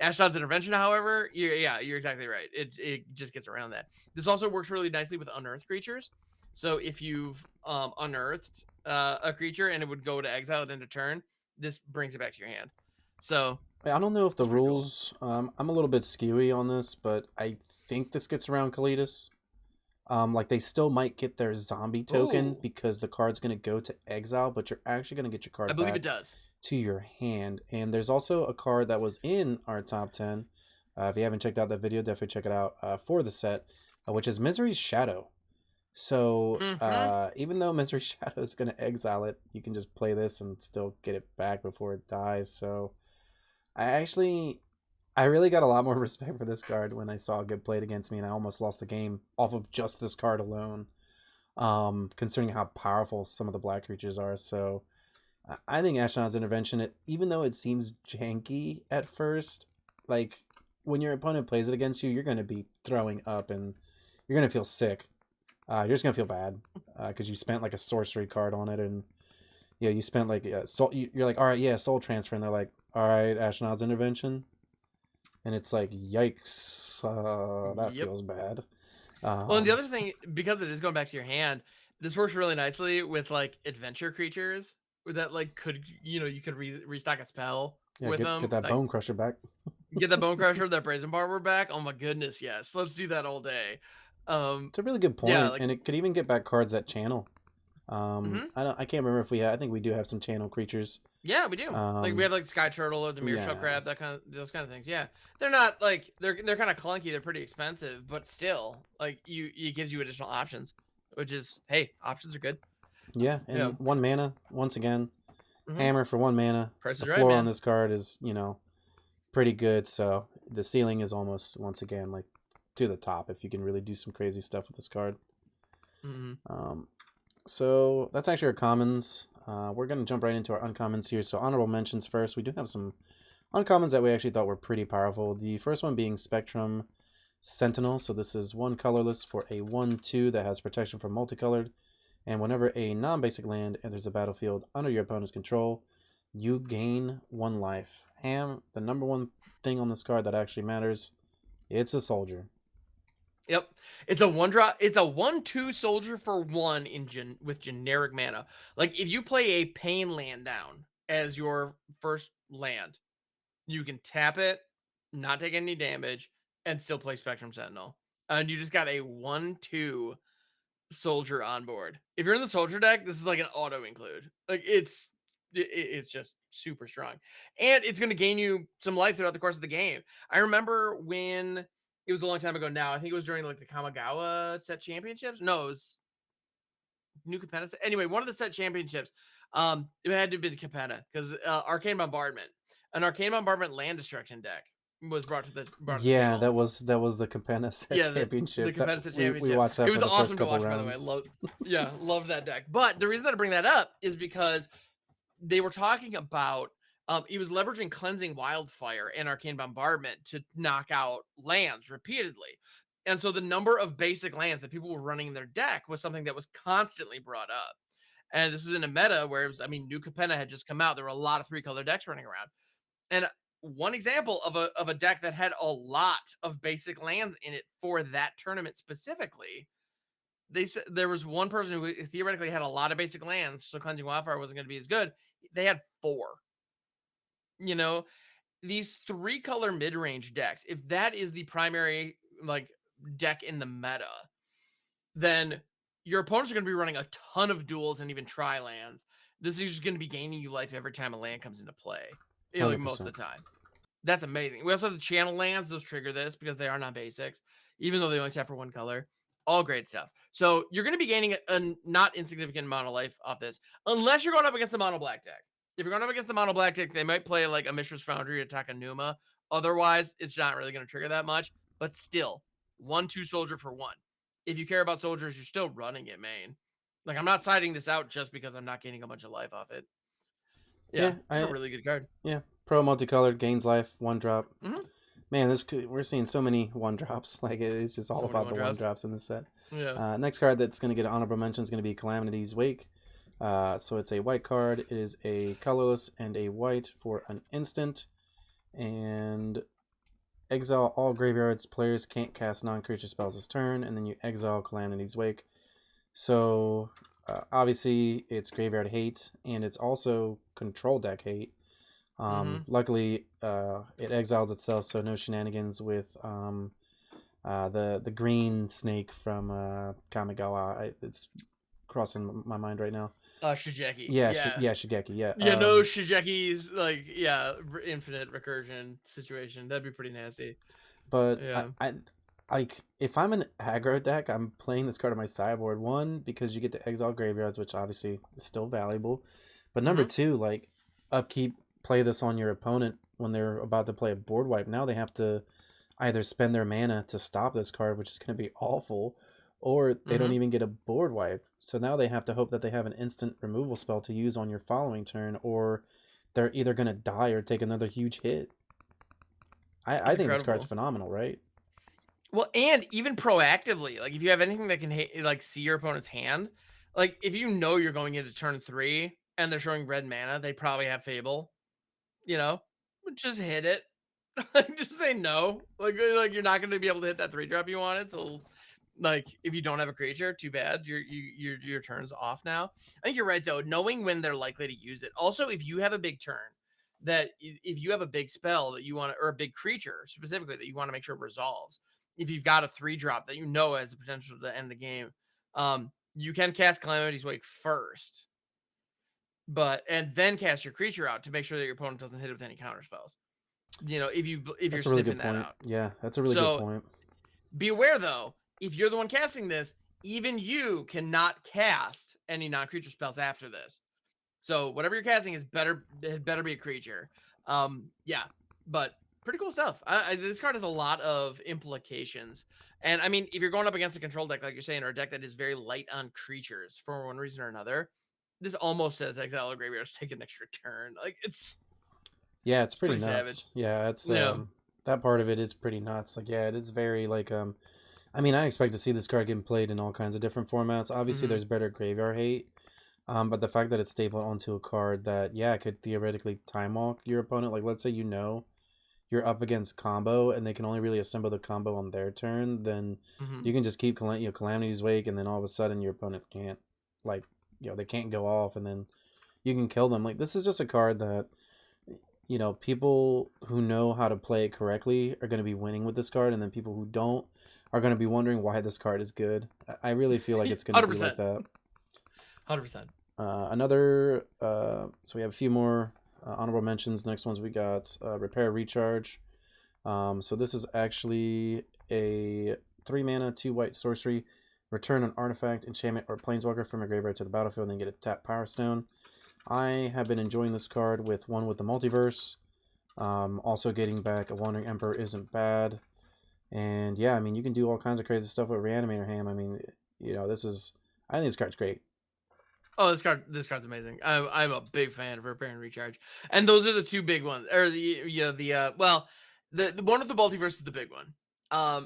Ashnod's Intervention, however, you're exactly right. It just gets around that. This also works really nicely with unearthed creatures. So if you've unearthed a creature and it would go to exile at end of turn, this brings it back to your hand. So I don't know if the it's pretty cool. rules. I'm a little bit skewy on this, but I think this gets around Calamitys. Like, they still might get their zombie token Ooh, because the card's gonna go to exile, but you're actually gonna get your I card believe it back does. to your hand. And there's also a card that was in our top 10. If you haven't checked out that video, definitely check it out for the set, which is Misery's Shadow. So even though Misery Shadow is going to exile it, you can just play this and still get it back before it dies. So I really got a lot more respect for this card when I saw it get played against me, and I almost lost the game off of just this card alone. Considering how powerful some of the black creatures are. So I think Ashnod's Intervention, even though it seems janky at first, like, when your opponent plays it against you, you're going to be throwing up and you're going to feel sick. You're just going to feel bad because you spent like a sorcery card on it, and you spent like soul. You're like, all right, yeah, soul transfer, and they're like, all right, Ashnod's Intervention, and it's like, yikes, that Yep. feels bad. Well, and the other thing, because it is going back to your hand, this works really nicely with like adventure creatures. that like could you could restock a spell Yeah, with get them, that like Bone Crusher back. get the Bone Crusher, that Brazen Barber back. Oh my goodness, yes, let's do that all day. It's a really good Yeah, point, like and it could even get back cards that channel. hmm I can't remember if we have. I think we do have some channel creatures. yeah, we do. Like we Um, have like Sky Turtle or the Mirror Shell yeah, Crab, those kind of things. Yeah, they're not like they're kind of clunky. They're pretty expensive, but still, like it gives you additional options, which is hey, options are good. yeah, Yeah. and 1 mana once again. hmm Hammer for 1 mana. Price The is right, floor on man. this card is pretty good. So the ceiling is almost once again like to the top if you can really do some crazy stuff with this card. hmm Um, so that's actually our commons. We're gonna jump right into our uncommons here. So honorable mentions first. We do have some uncommons that we actually thought were pretty powerful. The first one being Spectrum Sentinel. So this is 1 colorless for a 1/2 that has protection from multicolored. And whenever a non-basic land enters the battlefield under your opponent's control, you gain 1 life. Ham, the number one thing on this card that actually matters, it's a soldier. Yep, it's a 1 drop. It's a 1/2 soldier for 1 with generic mana. Like if you play a pain land down as your first land, you can tap it, not take any damage, and still play Spectrum Sentinel. And you just got a 1/2 soldier on board. If you're in the soldier deck, this is like an auto include. Like it's just super strong. And it's going to gain you some life throughout the course of the game. I remember when it was a long time ago now. I think it was during like the Kamigawa set championships. No, it was New Capenna set. Anyway, one of the set championships. It had to have been Capenna because Arcane Bombardment, an Arcane Bombardment land destruction deck was brought to the Yeah, table. that was the Capenna set Yeah, the championship. That competitive we championship. watched It that for was the first awesome to couple watch, by the way. rounds. Loved that deck. But the reason that I bring that up is because they were talking about he was leveraging Cleansing Wildfire and Arcane Bombardment to knock out lands repeatedly. And so the number of basic lands that people were running in their deck was something that was constantly brought up. And this was in a meta where New Capenna had just come out. There were a lot of 3-color decks running around. And one example of a deck that had a lot of basic lands in it for that tournament specifically, they said there was one person who theoretically had a lot of basic lands, so Cleansing Wildfire wasn't going to be as good. They had 4. You know, these 3-color mid-range decks, if that is the primary like deck in the meta, then your opponents are going to be running a ton of duels and even tri lands. This is just going to be gaining you life every time a land comes into play. Like most of 100%. the time. That's amazing. We also have the channel lands. Those trigger this because they are not basics, even though they only tap for 1 color. All great stuff. So you're going to be gaining a not insignificant amount of life off this, unless you're going up against the mono black deck. If you're going up against the mono black deck, they might play like a Mishra's Foundry to attack a Numa. Otherwise, it's not really going to trigger that much. But still, 1/2 soldier for 1. If you care about soldiers, you're still running it main. Like I'm not siding this out just because I'm not gaining a bunch of life off it. Yeah, Yeah, it's a really good card. pro multicolored gains life, 1 drop. Mm-hmm. Man, we're seeing so many 1 drops. Like it's just all So many about the 1 drops in this set. Yeah. Next card that's going to get an honorable mention is going to be Calamitys Wake. So it's a white card. It is a colorless and a white for an instant. And exile all graveyards. Players can't cast non-creature spells this turn. And then you exile Calamitys Wake. So obviously it's graveyard hate. And it's also control deck hate. Luckily, it exiles itself, so no shenanigans with the green snake from Kamigawa. It's crossing my mind right now. Shigeki. Yeah, Yeah. Shigeki. Yeah. Yeah, no Shigeki's like infinite recursion situation. That'd be pretty nasty. But Yeah. I like if I'm an aggro deck, I'm playing this card on my sideboard. One, because you get to exile graveyards, which obviously is still valuable. But number 2, like upkeep, play this on your opponent when they're about to play a board wipe. Now they have to either spend their mana to stop this card, which is going to be awful, or they don't even get a board wipe. So now they have to hope that they have an instant removal spell to use on your following turn, or they're either going to die or take another huge hit. I think this card's phenomenal, right? Well, and even proactively, like if you have anything that can like see your opponent's hand, like if you know you're going into turn 3 and they're showing red mana, they probably have Fable. Just hit it. Just say no. Like you're not going to be able to hit that 3-drop you wanted. So Like, if you don't have a creature, too bad. Your turn's off now. I think you're right though. Knowing when they're likely to use it. Also, if you have a big turn, if you have a big spell that you want to, or a big creature specifically that you want to make sure resolves. If you've got a 3-drop that you know has the potential to end the game, you can cast Calamitys Wake first, and then cast your creature out to make sure that your opponent doesn't hit it with any counter spells. If you're That's a really sniffing good that point. out. Yeah, that's a really good point. Be aware though, if you're the one casting this, even you cannot cast any non-creature spells after this. So whatever you're casting it better be a creature. Yeah, but pretty cool stuff. This card has a lot of implications. And I mean, if you're going up against a control deck, like you're saying, or a deck that is very light on creatures for one reason or another, this almost says Exile or Graveyard to take an extra turn. Like it's pretty nuts. savage. Yeah, it's that part of it is pretty nuts. Like, yeah, it is very like I mean, I expect to see this card getting played in all kinds of different formats. Obviously, there's better graveyard hate. But the fact that it's stapled onto a card that, could theoretically time walk your opponent. Like, let's say you're up against combo and they can only really assemble the combo on their turn, then you can just keep Calamity's Wake, and then all of a sudden your opponent can't, like, they can't go off, and then you can kill them. Like, this is just a card that, people who know how to play it correctly are going to be winning with this card, and then people who don't are going to be wondering why this card is good. I really feel like it's going to be like that. 100%. So we have a few more honorable mentions. Next ones we got Repair Recharge. So this is actually a 3-mana, 2-white sorcery. Return an artifact, enchantment, or planeswalker from your graveyard to the battlefield, and then get a tap Power Stone. I have been enjoying this card with one with the multiverse. Also getting back a Wandering Emperor isn't bad. And yeah, I mean, you can do all kinds of crazy stuff with Reanimator Ham. I mean, I think this card's great. Oh, this card's amazing. I'm a big fan of Repair and Recharge, and those are the two big ones. Or the one with the multiverse is the big one.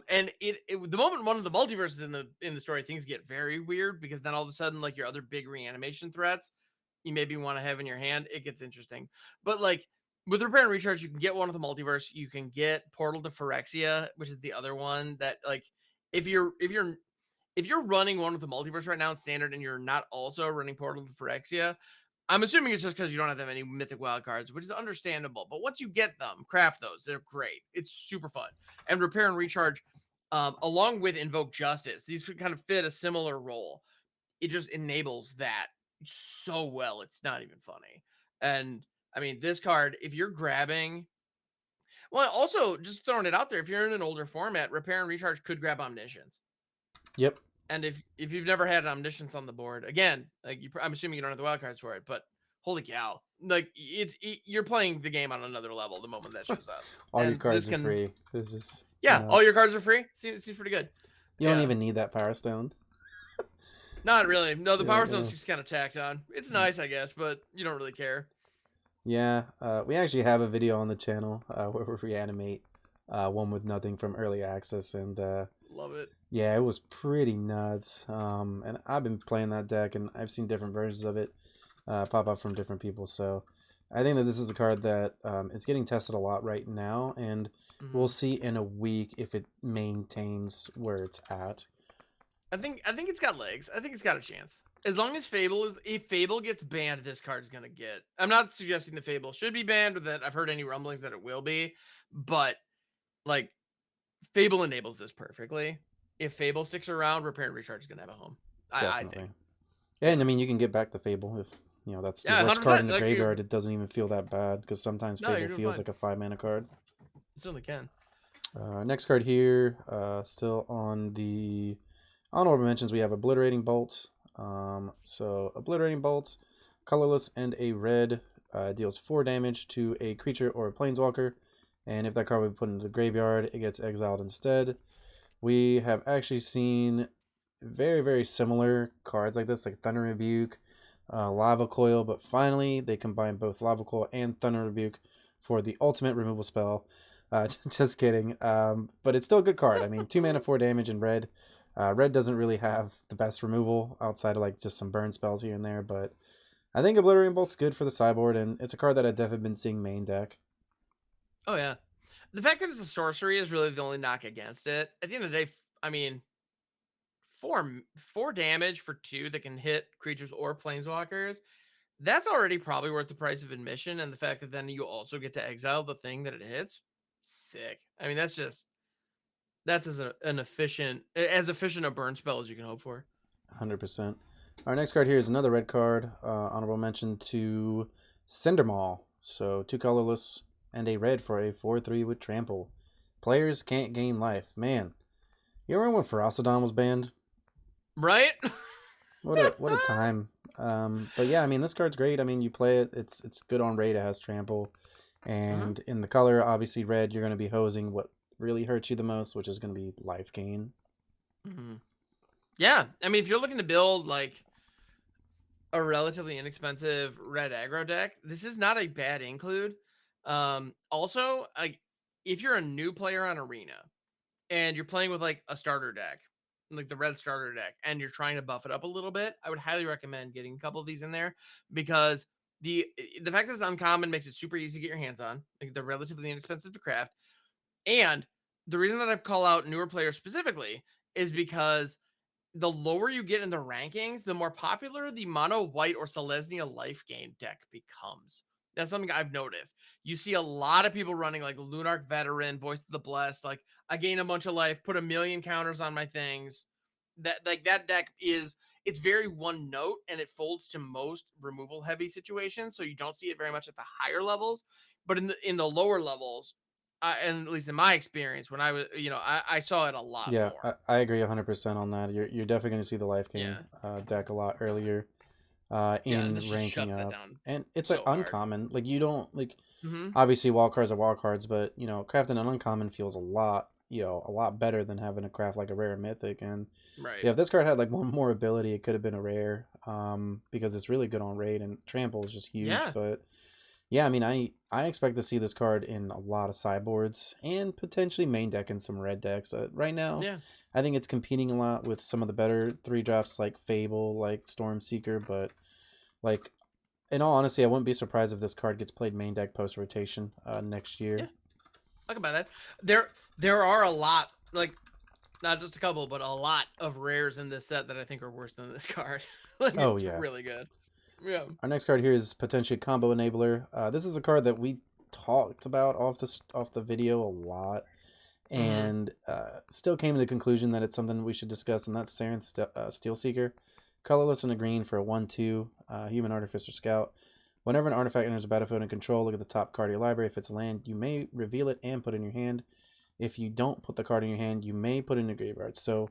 And the moment one of the multiverses in the story, things get very weird, because then all of a sudden, like, your other big reanimation threats you maybe want to have in your hand, it gets interesting. But like with Repair and Recharge, you can get one with the multiverse. You can get Portal to Phyrexia, which is the other one that, like, if you're running one with the multiverse right now in standard and you're not also running Portal to Phyrexia, I'm assuming it's just because you don't have that many mythic wild cards, which is understandable. But once you get them, craft those. They're great. It's super fun. And Repair and Recharge, along with Invoke Justice, these kind of fit a similar role. It just enables that so well. It's not even funny. And I mean, this card, if you're grabbing... Well, also, just throwing it out there, if you're in an older format, Repair and Recharge could grab Omniscience. Yep. And if you've never had Omniscience on the board, again, like, I'm assuming you don't have the wild cards for it, but holy cow, like, you're playing the game on another level the moment that shows up. All your cards are free. This is all your cards are free. Seems pretty good. You don't even need that Power Stone. Not really. No, the Power Stone's just kind of tacked on. It's nice, I guess, but you don't really care. Yeah, we actually have a video on the channel where we reanimate one with nothing from early access, and love it. Yeah, it was pretty nuts. And I've been playing that deck, and I've seen different versions of it pop up from different people. So I think that this is a card that it's getting tested a lot right now, and we'll see in a week if it maintains where it's at. I think it's got legs. I think it's got a chance. As long as if Fable gets banned, this card's gonna get. I'm not suggesting the Fable should be banned, or that I've heard any rumblings that it will be, but like, Fable enables this perfectly. If Fable sticks around, Repair and Recharge is gonna have a home. I think. And I mean, you can get back the Fable if that's the worst card in the graveyard. It doesn't even feel that bad, because sometimes Fable feels like a 5-mana card. It certainly can. Next card here, still on the honorable mentions, we have Obliterating Bolt. So Obliterating Bolt, colorless and a red, deals 4 damage to a creature or a planeswalker, and if that card would be put into the graveyard, it gets exiled instead. We have actually seen very, very similar cards like this, like Thunder Rebuke, Lava Coil, but finally they combine both Lava Coil and Thunder Rebuke for the ultimate removal spell. Just kidding. But it's still a good card. I mean, 2 mana, 4 damage in red. Red doesn't really have the best removal outside of like just some burn spells here and there, but I think Obliterating Bolt's good for the sideboard, and it's a card that I've definitely been seeing main deck. Oh yeah, the fact that it's a sorcery is really the only knock against it. At the end of the day, I mean, four damage for 2 that can hit creatures or planeswalkers. That's already probably worth the price of admission, and the fact that then you also get to exile the thing that it hits. Sick. I mean, that's as efficient a burn spell as you can hope for. 100%. Our next card here is another red card. Honorable mention to Cindermal. So 2 colorless and a red for a 4/3 with trample. Players can't gain life. Man, you remember when Ferocidon was banned? Right? What a time. But yeah, I mean, this card's great. I mean, you play it. It's good on raid. It has trample, and in the color, obviously red, you're going to be hosing what really hurts you the most, which is going to be life gain. Yeah, I mean, if you're looking to build like a relatively inexpensive red aggro deck, this is not a bad include. Also, like if you're a new player on Arena and you're playing with like a starter deck, like the red starter deck, and you're trying to buff it up a little bit, I would highly recommend getting a couple of these in there, because the fact that it's uncommon makes it super easy to get your hands on. Like, they're relatively inexpensive to craft. And the reason that I call out newer players specifically is because the lower you get in the rankings, the more popular the mono white or Selesnya life gain deck becomes. That's something I've noticed. You see a lot of people running like Lunarch Veteran, Voice of the Blessed, like I gain a bunch of life, put a million counters on my things. That deck it's very one note, and it folds to most removal heavy situations, so you don't see it very much at the higher levels. But in the lower levels, and at least in my experience, when I was, I saw it a lot Yeah, more. I agree 100% on that. You're definitely going to see the life gain deck a lot earlier in this just ranking shuts that up. down And it's so like hard. uncommon. Like, you don't, like, obviously wild cards are wild cards, but, crafting an uncommon feels a lot better than having to craft like a rare mythic. And Right. yeah, if this card had like one more ability, it could have been a rare, because it's really good on raid, and trample is just huge. Yeah. But yeah, I mean, I expect to see this card in a lot of sideboards and potentially main deck in some red decks. Right now, I think it's competing a lot with some of the better 3-drops like Fable, like Stormseeker. But like, in all honesty, I wouldn't be surprised if this card gets played main deck post rotation next year. Yeah, talk about that. There are a lot, like not just a couple, but a lot of rares in this set that I think are worse than this card. Like, Oh it's yeah, really good. Yeah. Our next card here is potentially Combo Enabler. This is a card that we talked about off the video a lot, and still came to the conclusion that it's something we should discuss, and that's Saren Steelseeker. Colorless and a green for a 1/2 human artificer scout. Whenever an artifact enters the battlefield in control, look at the top card of your library. If it's a land, you may reveal it and put it in your hand. If you don't put the card in your hand, you may put it in your graveyard. So,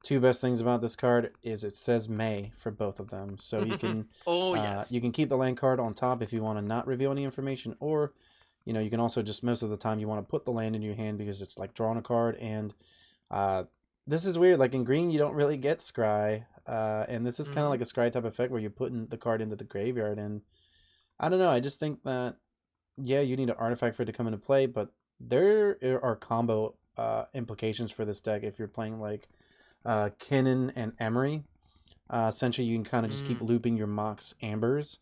two best things about this card is it says may for both of them. So you can you can keep the land card on top if you want to not reveal any information, or you can also just, most of the time, you want to put the land in your hand because it's like drawing a card. And this is weird, like in green you don't really get scry, and this is kind of like a scry type effect where you're putting the card into the graveyard. And I don't know, I just think that, yeah, you need an artifact for it to come into play, but there are combo implications for this deck if you're playing like Kinnan and Emery. Essentially, you can kind of just keep looping your Mox Ambers,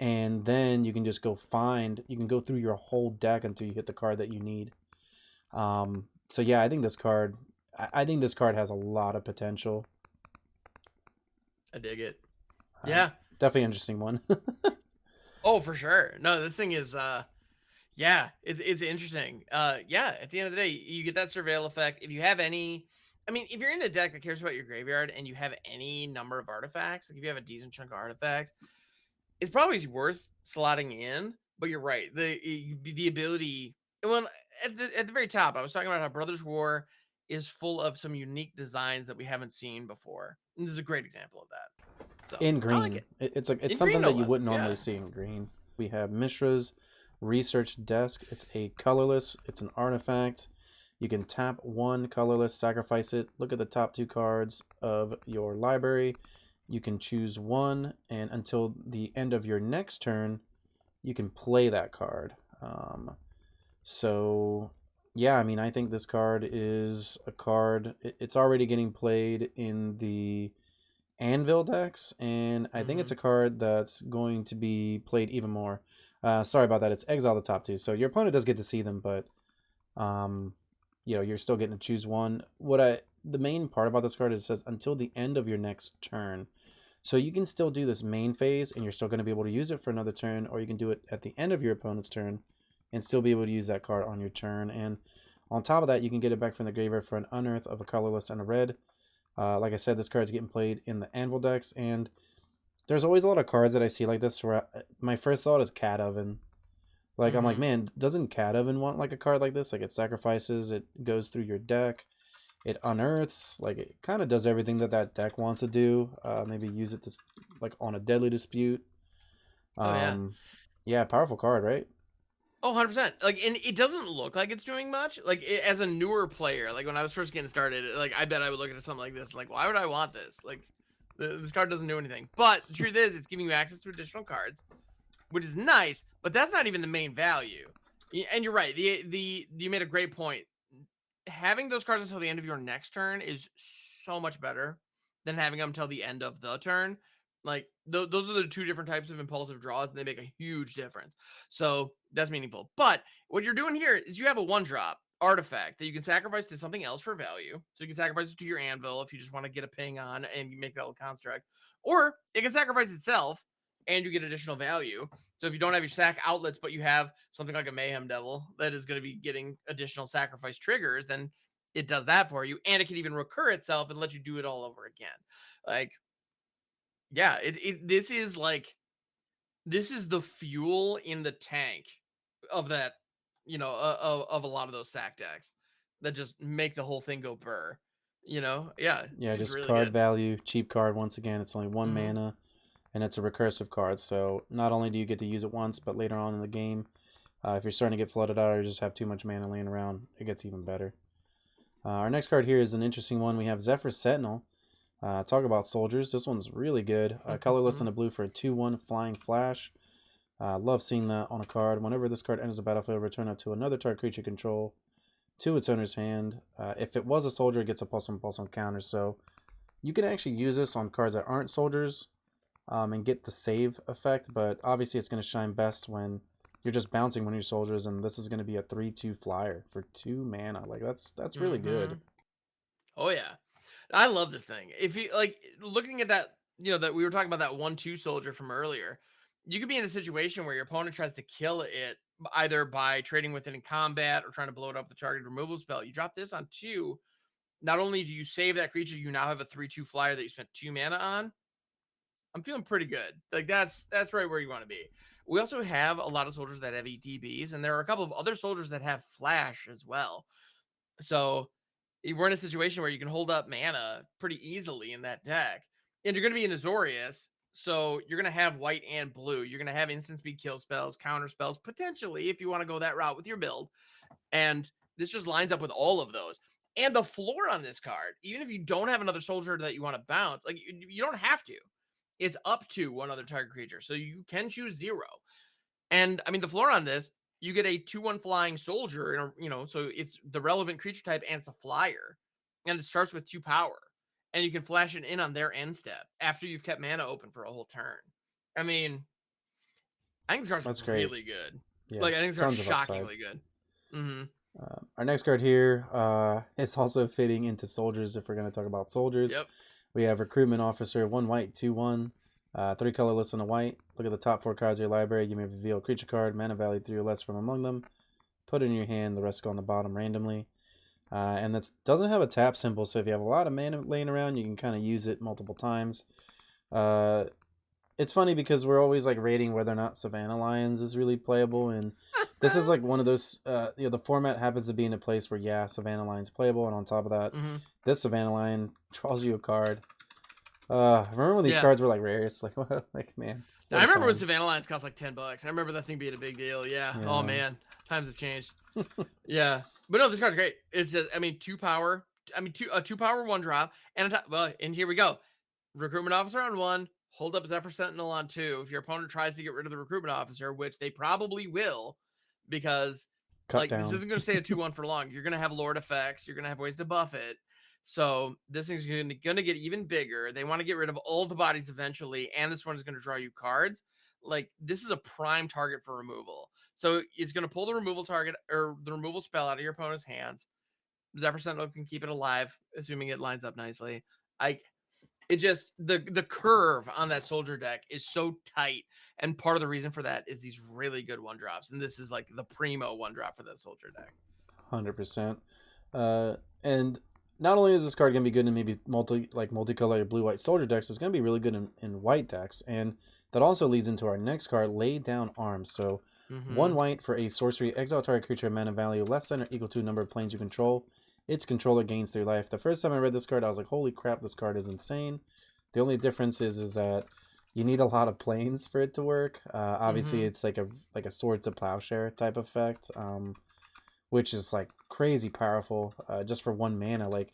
and then you can just go through your whole deck until you hit the card that you need. So yeah, I think this card has a lot of potential. I dig it. Yeah, definitely interesting one. Oh, for sure. No, this thing is yeah, it's interesting. Yeah, at the end of the day, you get that surveil effect. If you have any, I mean, if you're in a deck that cares about your graveyard and you have any number of artifacts, like if you have a decent chunk of artifacts, it's probably worth slotting in. But you're right, the ability. Well, at the very top, I was talking about how Brothers War is full of some unique designs that we haven't seen before, and this is a great example of that. So, in green, I like it. It's In something green, no that you less. wouldn't normally see in green. We have Mishra's Research Desk. It's a colorless. It's an artifact. You can tap one colorless, sacrifice it. Look at the top 2 cards of your library. You can choose one, and until the end of your next turn, you can play that card. So yeah, I mean, I think this card is a card. It's already getting played in the Anvil decks, and I think it's a card that's going to be played even more. Sorry about that. It's Exile the top 2, so your opponent does get to see them, but you're still getting to choose one. the main part about this card is it says until the end of your next turn. So you can still do this main phase and you're still going to be able to use it for another turn, or you can do it at the end of your opponent's turn and still be able to use that card on your turn. And on top of that, you can get it back from the graveyard for an unearth of a colorless and a red. Like I said, this card's getting played in the Anvil decks, and there's always a lot of cards that I see like this where my first thought is Cat Oven. Like, I'm like, man, doesn't Cat Oven want like a card like this? Like, it sacrifices, it goes through your deck, it unearths, like it kind of does everything that that deck wants to do. Maybe use it to like on a Deadly Dispute. Yeah, powerful card, right? Oh, 100%. Like, and it doesn't look like it's doing much. Like, as a newer player, like when I was first getting started, like I bet I would look at something like this, like, why would I want this? Like, this card doesn't do anything. But the truth is, it's giving you access to additional cards, which is nice. But that's not even the main value. And you're right. You made a great point. Having those cards until the end of your next turn is so much better than having them until the end of the turn. Like, those are the two different types of impulsive draws, and they make a huge difference. So that's meaningful. But what you're doing here is you have a 1-drop artifact that you can sacrifice to something else for value. So you can sacrifice it to your anvil if you just want to get a ping on and you make that little construct. Or it can sacrifice itself and you get additional value. So if you don't have your sack outlets, but you have something like a Mayhem Devil that is going to be getting additional sacrifice triggers, then it does that for you. And it can even recur itself and let you do it all over again. Like, yeah, this is the fuel in the tank of that, of a lot of those sack decks that just make the whole thing go burr. Yeah, it Yeah, seems just really card good. value, cheap card. Once again, it's only 1 mana, and it's a recursive card. So not only do you get to use it once, but later on in the game, if you're starting to get flooded out or just have too much mana laying around, it gets even better. Our next card here is an interesting one. We have Zephyr Sentinel. Talk about soldiers. This one's really good. Colorless and a blue for a 2/1 flying flash. Love seeing that on a card. Whenever this card enters the battlefield, return up to another target creature control to its owner's hand. If it was a soldier, it gets a +1/+1 counter. So you can actually use this on cards that aren't soldiers and get the save effect. But obviously, it's going to shine best when you're just bouncing one of your soldiers, and this is going to be a 3/2 flyer for 2 mana. Like, that's really good. Oh yeah, I love this thing. If you like looking at that, that we were talking about that 1/2 soldier from earlier, you could be in a situation where your opponent tries to kill it either by trading with it in combat or trying to blow it up with the target removal spell. You drop this on 2. Not only do you save that creature, you now have a 3/2 flyer that you spent 2 mana on. I'm feeling pretty good. Like, that's right where you want to be. We also have a lot of soldiers that have ETBs, and there are a couple of other soldiers that have flash as well. So we're in a situation where you can hold up mana pretty easily in that deck. And you're going to be in Azorius, so you're going to have white and blue. You're going to have instant speed kill spells, counter spells, potentially, if you want to go that route with your build. And this just lines up with all of those. And the floor on this card, even if you don't have another soldier that you want to bounce, like, you don't have to. It's up to one other target creature, so you can choose 0. And I mean, the floor on this, you get a 2/1 flying soldier, so it's the relevant creature type and it's a flyer, and it starts with 2 power, and you can flash it in on their end step after you've kept mana open for a whole turn. I mean, I think this card's That's great. really good. Yeah, Like, I think this card's tons of upside. shockingly good. Our next card here is also fitting into soldiers if we're going to talk about soldiers. Yep. We have Recruitment Officer, 1 white, 2/1, 3 colorless and a white. Look at the top 4 cards of your library. You may reveal a creature card, mana value 3 or less from among them. Put it in your hand, the rest go on the bottom randomly. And that doesn't have a tap symbol, so if you have a lot of mana laying around, you can kind of use it multiple times. It's funny because we're always like rating whether or not Savannah Lions is really playable, and this is like one of those. The format happens to be in a place where Savannah Lion's playable, and on top of that, this Savannah Lion draws you a card. Remember when these cards were like rare? It's like, like man. I remember when Savannah Lions cost like $10. I remember that thing being a big deal. Yeah. Oh man, times have changed. Yeah, but no, this card's great. It's just, I mean, 2 power. I mean, 2 power 1-drop, and and here we go. Recruitment Officer on 1. Hold up Zephyr Sentinel on 2. If your opponent tries to get rid of the Recruitment Officer, which they probably will, because this isn't going to stay a 2/1 for long. You're going to have Lord effects. You're going to have ways to buff it. So this thing's going to get even bigger. They want to get rid of all the bodies eventually, and this one is going to draw you cards. Like, this is a prime target for removal. So it's going to pull the removal target or the removal spell out of your opponent's hands. Zephyr Sentinel can keep it alive, assuming it lines up nicely. It just the curve on that soldier deck is so tight, and part of the reason for that is these really good 1-drops, and this is like the primo 1-drop for that soldier deck. 100%. And not only is this card gonna be good in maybe multicolored blue-white soldier decks, it's gonna be really good in white decks, and that also leads into our next card, Lay Down Arms. So 1 white for a sorcery, exile target creature mana value less than or equal to number of planes you control. Its controller gains 3 life. The first time I read this card, I was like, holy crap, this card is insane. The only difference is that you need a lot of planes for it to work. Obviously, it's like a Sword to Plowshare type effect, which is like crazy powerful just for 1 mana. Like,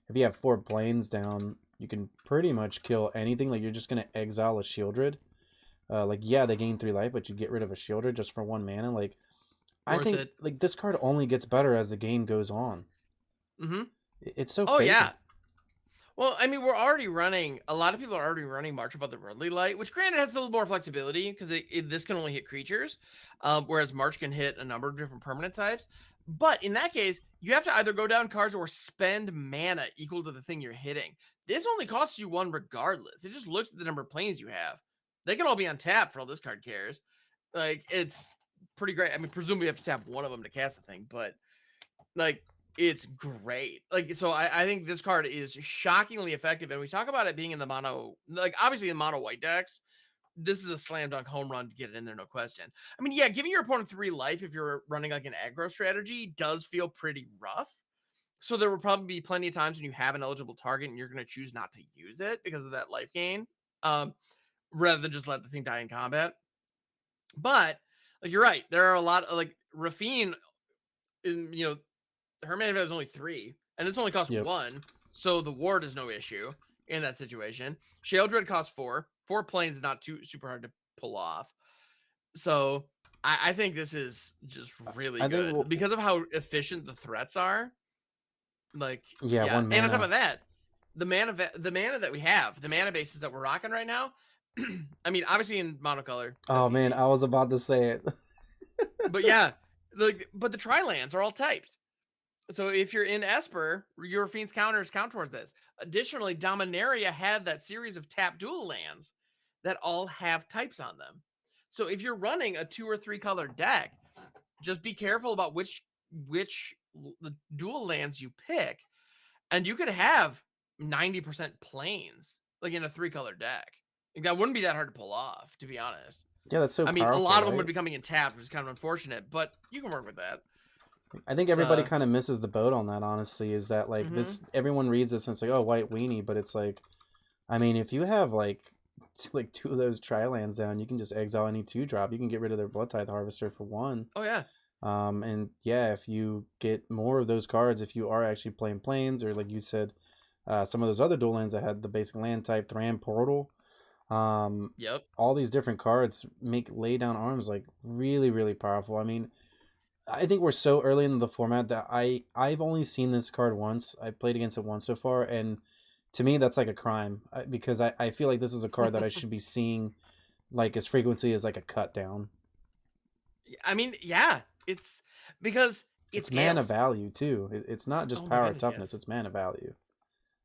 if you have 4 planes down, you can pretty much kill anything. Like, you're just going to exile a Shieldred. Like, yeah, they gain 3 life, but you get rid of a Shieldred just for 1 mana. Like, I think like this card only gets better as the game goes on. It's so crazy. Yeah. Well, I mean, we're already running. A lot of people are already running March of Otherworldly Light, which granted has a little more flexibility because this can only hit creatures, whereas March can hit a number of different permanent types. But in that case, you have to either go down cards or spend mana equal to the thing you're hitting. This only costs you 1 regardless. It just looks at the number of planes you have. They can all be on tap for all this card cares. Like, it's pretty great. I mean, presumably you have to tap 1 of them to cast the thing, but like, it's great. Like, so I think this card is shockingly effective. And we talk about it being in the mono, like obviously in mono white decks, this is a slam dunk home run to get it in there, no question. I mean, yeah, giving your opponent 3 life if you're running like an aggro strategy does feel pretty rough. So there will probably be plenty of times when you have an eligible target and you're going to choose not to use it because of that life gain, rather than just let the thing die in combat. But like, you're right, there are a lot of like Rafine, her mana value is only 3, and this only costs 1, so the ward is no issue in that situation. Shieldred costs 4. 4 planes is not too super hard to pull off. So I think this is just really good because of how efficient the threats are. Like, 1 mana. And on top of that, the mana that we have, the mana bases that we're rocking right now. I mean, obviously in monocolor. Oh man, I was about to say it. But yeah, but the tri-lands are all typed. So if you're in Esper, your Fiend's counters count towards this. Additionally, Dominaria had that series of tap dual lands that all have types on them. So if you're running a 2 or 3 color deck, just be careful about which dual lands you pick, and you could have 90% planes like in a 3 color deck. Like, that wouldn't be that hard to pull off, to be honest. Yeah, that's so. I mean, a lot of them would be coming in tapped, which is kind of unfortunate, but you can work with that. I think everybody kind of misses the boat on that, honestly, is that like this, everyone reads this and it's like, oh, white weenie, but it's like, I mean, if you have like 2 of those tri-lands down, you can just exile any 2-drop. You can get rid of their Blood Tithe Harvester for 1. Oh yeah. And yeah, if you get more of those cards, if you are actually playing planes, or like you said, some of those other dual lands that had the basic land type, Thran Portal, all these different cards make Lay Down Arms like really, really powerful. I mean, I think we're so early in the format that I've only seen this card once. I played against it once so far, and to me that's like a crime because I feel like this is a card that I should be seeing like as frequently as like a cut down. I mean, yeah, it's because it's mana value too. It's not just power toughness, it's mana value.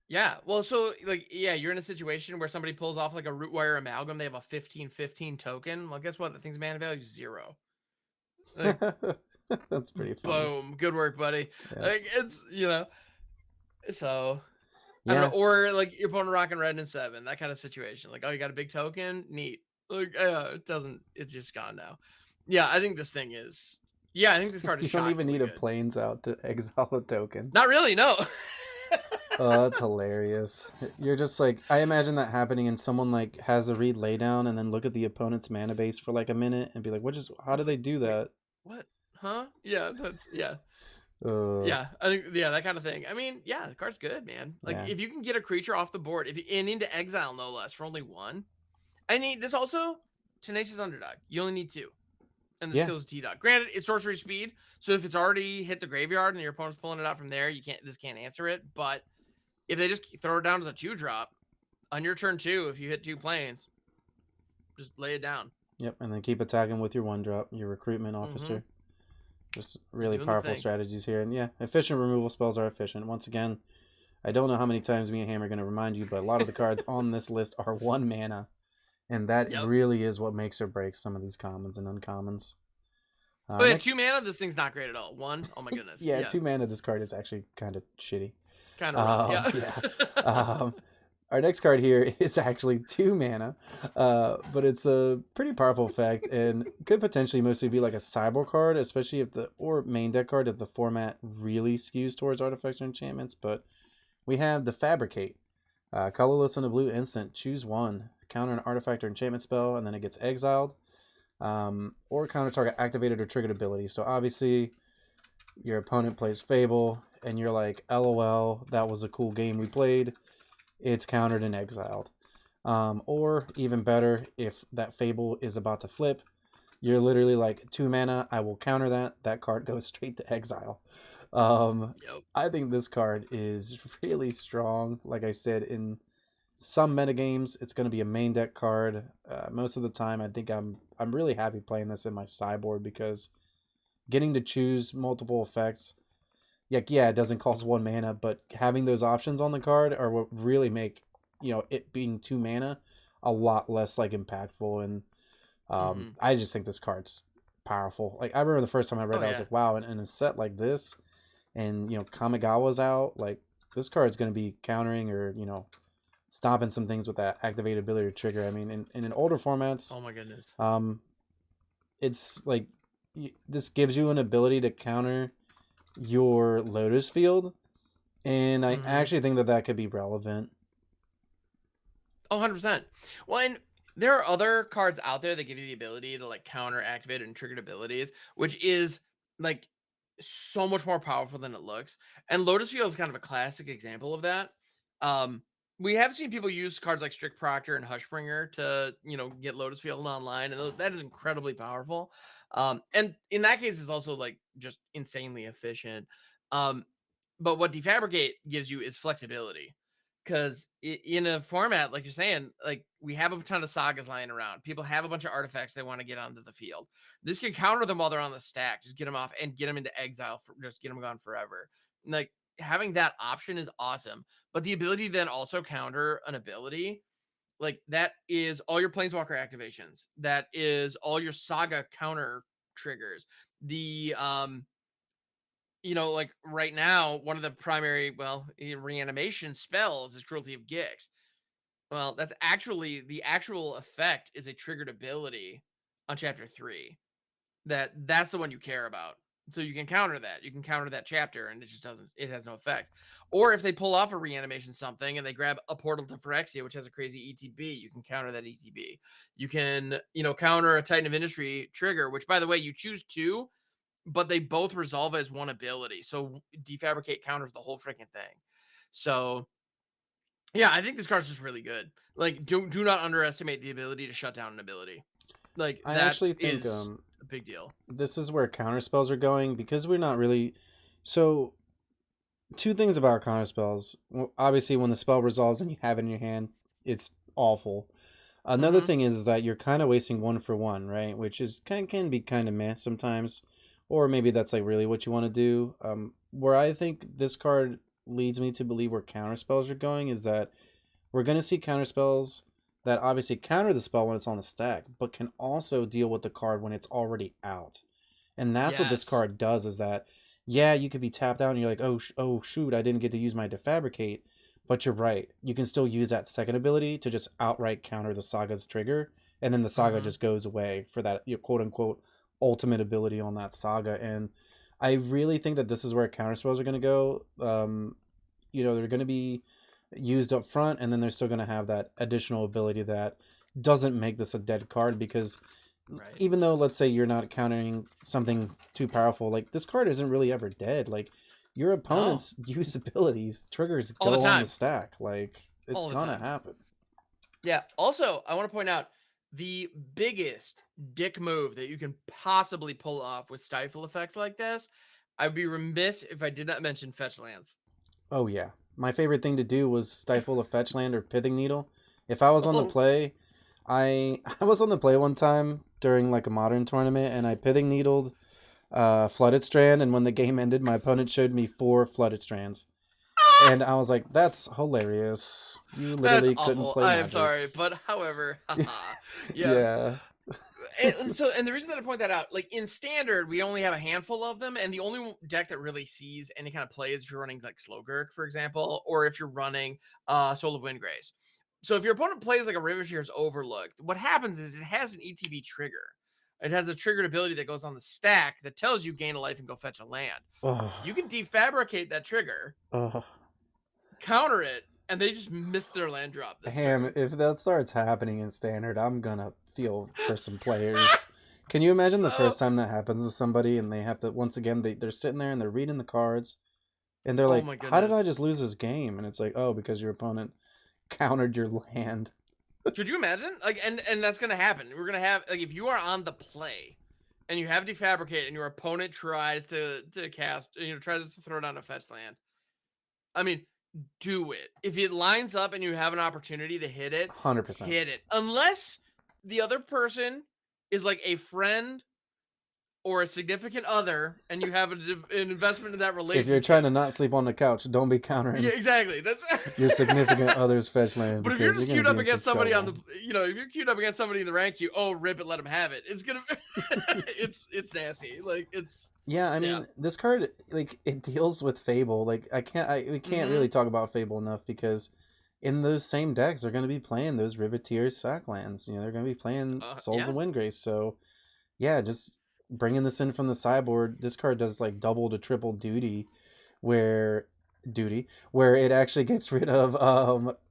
Yeah, well, so like, yeah, you're in a situation where somebody pulls off like a Rootwire Amalgam, they have a 15/15 token. Well, guess what? The thing's mana value is 0. Like, that's pretty funny. Boom, good work, buddy. Yeah. Like, it's, so I don't know, or like your opponent rocking red and 7, that kind of situation. Like, oh, you got a big token, neat. Like, it's just gone now. Yeah, I think this thing is. Yeah, I think this card is. You don't even need a planes out to exile a token. Not really, no. Oh, that's hilarious. You're just like, I imagine that happening, and someone like has a read laydown and then look at the opponent's mana base for like a minute and be like, how do they do that? What? Huh? Yeah, yeah. Yeah, I think that kind of thing. I mean, yeah, the card's good, man. Like, if you can get a creature off the board, and into exile no less for only 1. I mean, this also Tenacious Underdog. You only need 2, and this kills a T-Dog. Granted, it's sorcery speed, so if it's already hit the graveyard and your opponent's pulling it out from there, this can't answer it. But if they just throw it down as a 2-drop on your turn 2, if you hit 2 planes, just lay it down. Yep, and then keep attacking with your 1-drop, your Recruitment Officer. Just really Doing the powerful thing. strategies here. And yeah, efficient removal spells are efficient. Once again, I don't know how many times me and Ham are going to remind you, but a lot of the cards on this list are 1 mana. And that Yep. really is what makes or breaks some of these commons and uncommons. Oh yeah, Next, 2 mana. This thing's not great at all. 1. Oh my goodness. yeah, Yeah. 2 mana. This card is actually kind of shitty. Kind of rough. Yeah. Yeah. Our next card here is actually 2 mana, but it's a pretty powerful effect and could potentially mostly be like a cyborg card, especially if or main deck card if the format really skews towards artifacts or enchantments. But we have the Fabricate, colorless and a blue instant. Choose one, counter an artifact or enchantment spell, and then it gets exiled, or counter target activated or triggered ability. So obviously, your opponent plays Fable, and you're like, LOL, that was a cool game we played. It's countered and exiled. Or even better, if that Fable is about to flip, you're literally like, 2 mana, I will counter that. That card goes straight to exile. Yep. I think this card is really strong. Like I said, in some metagames, it's going to be a main deck card. Most of the time, I think I'm really happy playing this in my sideboard because getting to choose multiple effects, yeah, it doesn't cost 1 mana, but having those options on the card are what really make, it being 2 mana a lot less like impactful. And I just think this card's powerful. Like I remember the first time I read it, I was like, wow, and in a set like this, and Kamigawa's out, like this card's going to be countering or stopping some things with that activated ability to trigger. I mean, in older formats, Oh my goodness. it's like this gives you an ability to counter your Lotus Field, and I actually think that could be relevant. Oh, 100%. Well, and there are other cards out there that give you the ability to like counter activated and triggered abilities, which is like so much more powerful than it looks. And Lotus Field is kind of a classic example of that. We have seen people use cards like Strict Proctor and Hushbringer to, get Lotus Field online, and that is incredibly powerful. And in that case, it's also like just insanely efficient. But what Defabricate gives you is flexibility. Because in a format, like you're saying, like we have a ton of sagas lying around. People have a bunch of artifacts they want to get onto the field. This can counter them while they're on the stack. Just get them off and get them into exile. Just get them gone forever. And like having that option is awesome. But the ability to then also counter an ability, like that is all your Planeswalker activations. That is all your saga counter triggers. The like right now, one of the primary, reanimation spells is Cruelty of Gix. Well, that's actually the actual effect is a triggered ability on chapter 3. That's the one you care about. So you can counter that. You can counter that chapter and it has no effect. Or if they pull off a reanimation something and they grab a Portal to Phyrexia, which has a crazy ETB, you can counter that ETB. You can, counter a Titan of Industry trigger, which by the way, you choose 2, but they both resolve as one ability. So Defabricate counters the whole freaking thing. So yeah, I think this card's just really good. Like, do not underestimate the ability to shut down an ability. Like I that actually think is a big deal. this is where counter spells are going because we're not really. So, 2 things about counter spells. Well, obviously, when the spell resolves and you have it in your hand, it's awful. Another thing is that you're kind of wasting 1 for 1, right? Which is can be kind of meh sometimes, or maybe that's like really what you want to do. Where I think this card leads me to believe where counter spells are going is that we're going to see counter spells that obviously counter the spell when it's on the stack, but can also deal with the card when it's already out. And that's what this card does is that, yeah, you could be tapped out and you're like, oh shoot, I didn't get to use my Defabricate. But you're right. You can still use that second ability to just outright counter the Saga's trigger, and then the Saga just goes away for that quote-unquote ultimate ability on that Saga. And I really think that this is where counter spells are going to go. They're going to be used up front, and then they're still going to have that additional ability that doesn't make this a dead card because even though, let's say, you're not countering something too powerful, like this card isn't really ever dead. Like your opponent's use abilities, triggers go on the stack. Like it's gonna happen. Yeah. Also, I want to point out the biggest dick move that you can possibly pull off with stifle effects like this. I'd be remiss if I did not mention fetch lands. Oh yeah, my favorite thing to do was stifle a fetch land or pithing needle. If I was on the play, I was on the play one time during like a modern tournament, and I pithing needled Flooded Strand, and when the game ended, my opponent showed me 4 Flooded Strands. And I was like, that's hilarious. You That's literally couldn't awful. play I am Magic. sorry, but however, haha. Yeah. Yeah. And the reason that I point that out, like in standard, we only have a handful of them, and the only deck that really sees any kind of play is if you're running like Slowgurk, for example, or if you're running Soul of Windgrace. So if your opponent plays like a Riveteer's Overlook, what happens is it has an ETB trigger. It has a triggered ability that goes on the stack that tells you gain a life and go fetch a land. Ugh. You can defabricate that trigger, Ugh. counter it, and they just missed their land drop this Ham, turn. if that starts happening in standard, I'm gonna feel for some players. Can you imagine the first time that happens to somebody and they have to, once again, they're sitting there and they're reading the cards and they're Oh like, my how did goodness. I just lose this game? And it's like, oh, because your opponent countered your land. Could you imagine? Like, and that's gonna happen. We're gonna have like if you are on the play and you have defabricate and your opponent tries to cast, tries to throw down a fetch land. I mean, do it. If it lines up and you have an opportunity to hit it, 100%. hit it. Unless the other person is like a friend or a significant other, and you have an investment in that relationship. If you're trying to not sleep on the couch, don't be countering. Yeah, exactly. That's your significant other's fetch land. But if you're just queued up against somebody trouble. on the, if you're queued up against somebody in the rank queue, oh, rip it, let him have it. It's gonna, it's nasty. Like it's. Yeah, I mean, this card, like, it deals with Fable. Like, we can't really talk about Fable enough because in those same decks, they're going to be playing those Riveteer sack lands. They're going to be playing Souls of Windgrace. So, yeah, just bringing this in from the sideboard, this card does like double to triple where it actually gets rid of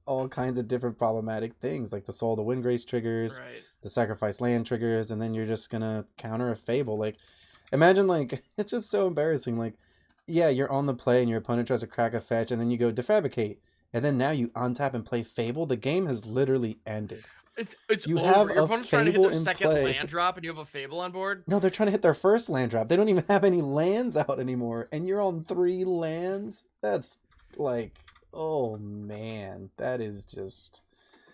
all kinds of different problematic things like the Soul of the Windgrace triggers, the Sacrifice Land triggers, and then you're just gonna counter a Fable. Like, imagine, like, it's just so embarrassing. Like, yeah, you're on the play and your opponent tries to crack a fetch, and then you go defabricate, and then now you untap and play Fable. The game has literally ended. It's you over. Have your opponent's trying to hit their second play. land drop, and you have a Fable on board. No, they're trying to hit their first land drop. They don't even have any lands out anymore, and you're on 3 lands. That's like, oh man, that is just.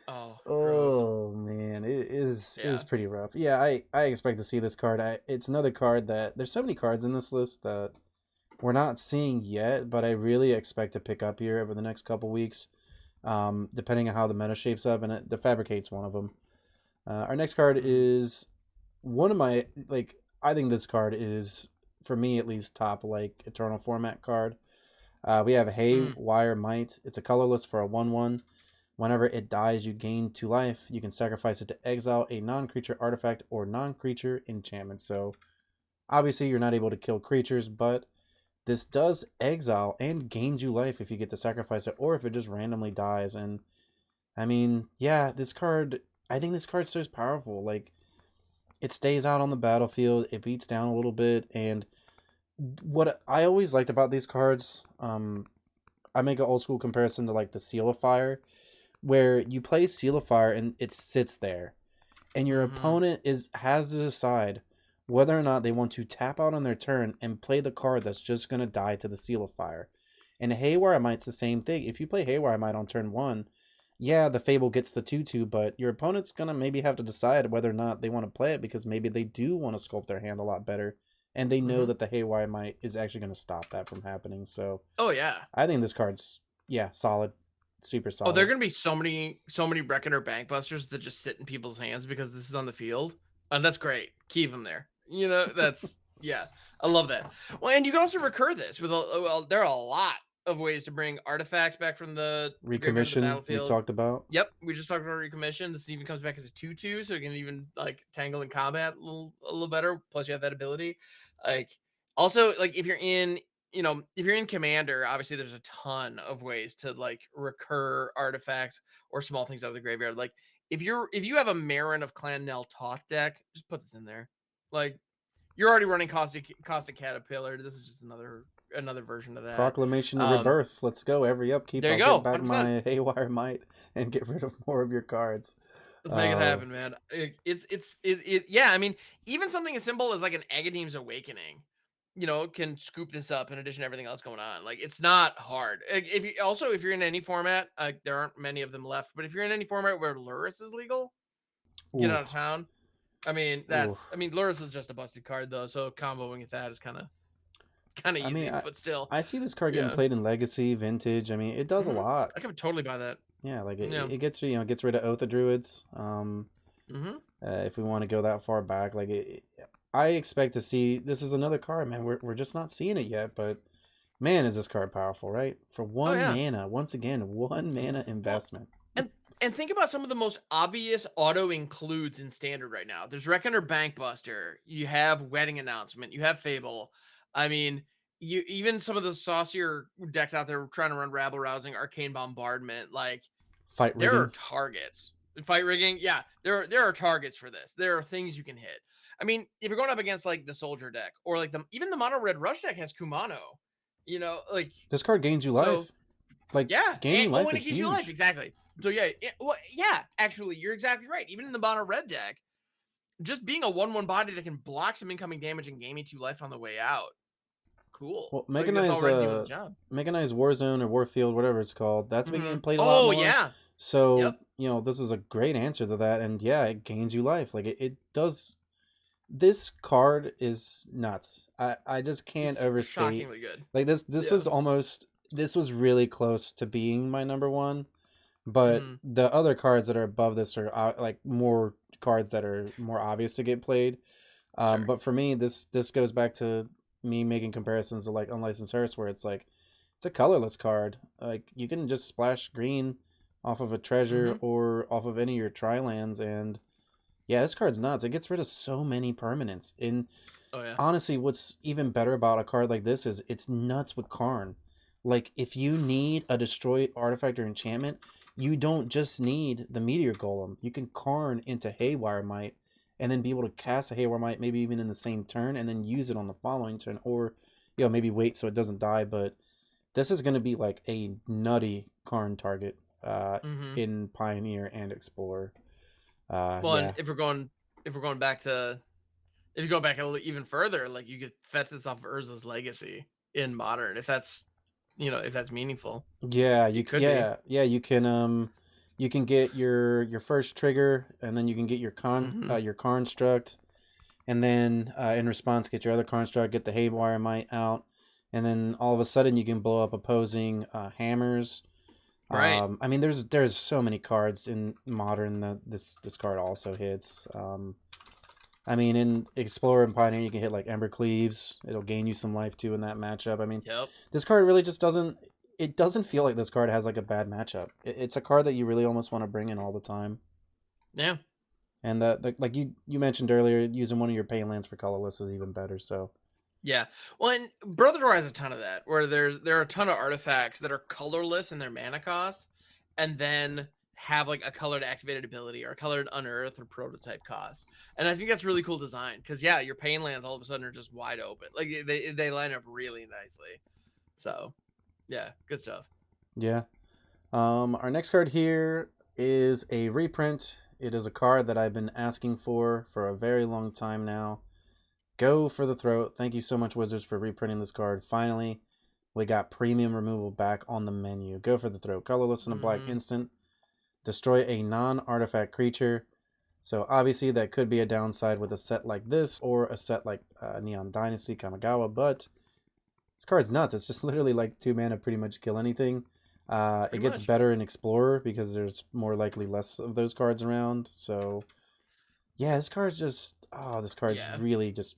Oh man, it is pretty rough. Yeah, I expect to see this card. It's another card that there's so many cards in this list that we're not seeing yet, but I really expect to pick up here over the next couple weeks. Depending on how the meta shapes up, and the Fabricate's one of them. Our next card is one of my, like, I think this card is, for me at least, top, like, Eternal format card. We have Haywire Might. It's a colorless for a 1/1. Whenever it dies, you gain 2 life. You can sacrifice it to exile a non-creature artifact or non-creature enchantment. So, obviously, you're not able to kill creatures, but this does exile and gains you life if you get to sacrifice it, or if it just randomly dies. And, I mean, yeah, this card, I think this card's so powerful. Like, it stays out on the battlefield, it beats down a little bit, and what I always liked about these cards, I make an old school comparison to, like, the Seal of Fire, where you play Seal of Fire and it sits there, and your opponent has to decide whether or not they want to tap out on their turn and play the card that's just going to die to the Seal of Fire. And Haywire Might's the same thing. If you play Haywire Might on turn 1, yeah, the Fable gets the 2/2, but your opponent's going to maybe have to decide whether or not they want to play it, because maybe they do want to sculpt their hand a lot better, and they know that the Haywire Might is actually going to stop that from happening. So, I think this card's, solid. Super solid. Oh, there are going to be so many Reckoner Bankbusters that just sit in people's hands because this is on the field. And that's great. Keep them there. That's, I love that. Well, and you can also recur this with, there are a lot of ways to bring artifacts back from the Recommission we talked about. Yep, we just talked about Recommission. This even comes back as a 2/2, so you can even, like, tangle in combat a little better. Plus, you have that ability. Like, also, like, if you're in Commander, obviously there's a ton of ways to, like, recur artifacts or small things out of the graveyard. Like, if you have a Marin of Clan Nell Toth deck, just put this in there. Like, you're already running Caustic Caterpillar. This is just another version of that. Proclamation of Rebirth. Let's go. Every upkeep, there you go. Get back 100%. My Haywire Might and get rid of more of your cards. Let's make it happen, man. Yeah, I mean, even something as simple as, like, an Agadeem's Awakening, can scoop this up in addition to everything else going on. Like, it's not hard. If you're in any format, there aren't many of them left, but if you're in any format where Lurrus is legal, get out of town. I mean, Ooh. Lurrus is just a busted card though, so comboing with that is kind of I mean, easy, but still, I see this card getting yeah. played in Legacy, Vintage. I mean, it does a lot. I could totally buy that. Yeah, like Yeah. it gets gets rid of Oath of Druids. If we want to go that far back, like I expect to see this is another card, man. We're just not seeing it yet, but man, is this card powerful, right? For Oh one yeah. mana, once again, one mana investment. And think about some of the most obvious auto includes in Standard right now. There's Reckoner Bankbuster. You have Wedding Announcement. You have Fable. I mean, you even some of the saucier decks out there trying to run Rabble Rousing, Arcane Bombardment. Like Fight there are rigging. targets. Fight rigging, yeah. There are targets for this. There are things you can hit. I mean, if you're going up against like the Soldier deck or like even the Mono Red Rush deck has Kumano. You know, like This card gains you so. life. Like Yeah, gaining life and is it gives huge. you life exactly. So yeah, actually, you're exactly right. Even in the mono red deck, just being a 1/1 body that can block some incoming damage and gain me 2 life on the way out. Cool. Well, Like, that's already doing the Mechanized job. Mechanized Warzone or Warfield, whatever it's called, that's been getting played a lot Oh more. yeah. So Yep. this is a great answer to that, and yeah, it gains you life. Like it does. This card is nuts. I just can't It's overstate. shockingly good. Like this was really close to being my number one, but the other cards that are above this are like more cards that are more obvious to get played. Sure. But for me, this goes back to me making comparisons to like Unlicensed Hearse, where it's like it's a colorless card. Like you can just splash green off of a treasure or off of any of your tri-lands, and yeah, this card's nuts. It gets rid of so many permanents. And honestly, what's even better about a card like this is it's nuts with Karn. Like if you need a destroy artifact or enchantment, you don't just need the Meteor Golem. You can Karn into Haywire Might and then be able to cast a Haywire Might maybe even in the same turn and then use it on the following turn, or maybe wait so it doesn't die. But this is going to be like a nutty Karn target in Pioneer and Explorer. And if we're going back to if you go back even further, like you could fetch this off of Urza's Legacy in Modern, if that's if that's meaningful. Yeah, you can get your first trigger, and then you can get your your construct, and then in response get your other construct, get the Haywire Might out, and then all of a sudden you can blow up opposing hammers. Right. I mean, there's so many cards in Modern that this card also hits. I mean, in Explorer and Pioneer, you can hit like Ember Cleaves. It'll gain you some life too in that matchup. I mean, this card really just doesn't. It doesn't feel like this card has like a bad matchup. It's a card that you really almost want to bring in all the time. Yeah. And like you mentioned earlier, using one of your pay lands for colorless is even better. So. Yeah. Well, and Brothers War has a ton of that, where there are a ton of artifacts that are colorless in their mana cost, and then have like a colored activated ability or a colored unearth or prototype cost. And I think that's really cool design because your pain lands all of a sudden are just wide open. Like they line up really nicely. So yeah, good stuff. Yeah. Our next card here is a reprint. It is a card that I've been asking for a very long time now. Go for the Throat. Thank you so much, Wizards, for reprinting this card. Finally, we got premium removal back on the menu. Go for the Throat. Colorless and a black instant. Destroy a non-artifact creature. So obviously that could be a downside with a set like this or a set like Neon Dynasty, Kamigawa, but this card's nuts. It's just literally like 2 mana, pretty much kill anything. It gets better in Explorer because there's more likely less of those cards around. So yeah, this card's just really just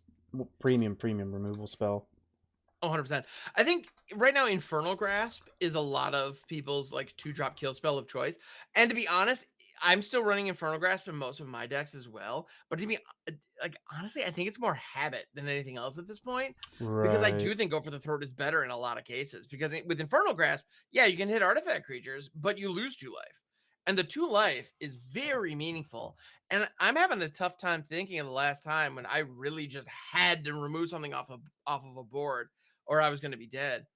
premium removal spell. 100%. I think right now Infernal Grasp is a lot of people's like 2-drop kill spell of choice. And to be honest, I'm still running Infernal Grasp in most of my decks as well. But to be like honestly, I think it's more habit than anything else at this point. Right. Because I do think Go for the Throat is better in a lot of cases. Because with Infernal Grasp, yeah, you can hit artifact creatures, but you lose 2 life. And the 2 life is very meaningful. And I'm having a tough time thinking of the last time when I really just had to remove something off of a board or I was going to be dead.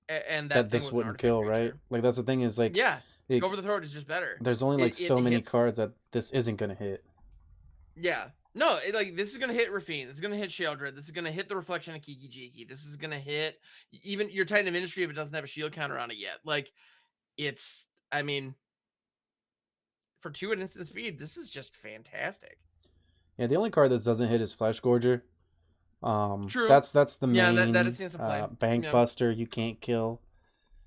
And that thing this was wouldn't kill, creature. Right? Like that's the thing is like Go for the Throat is just better. There's only like so many cards that this isn't going to hit. Yeah. No, like this is going to hit Rafine. This is going to hit Sheoldred. This is going to hit the Reflection of Kiki Jiki. This is going to hit even your Titan of Industry if it doesn't have a shield counter on it yet. Like I mean, for 2 at instant speed, this is just fantastic. Yeah, the only card that doesn't hit is Flesh Gorger. True. That's the Yeah, that main it seems to play. Bank Yeah. Buster you can't kill.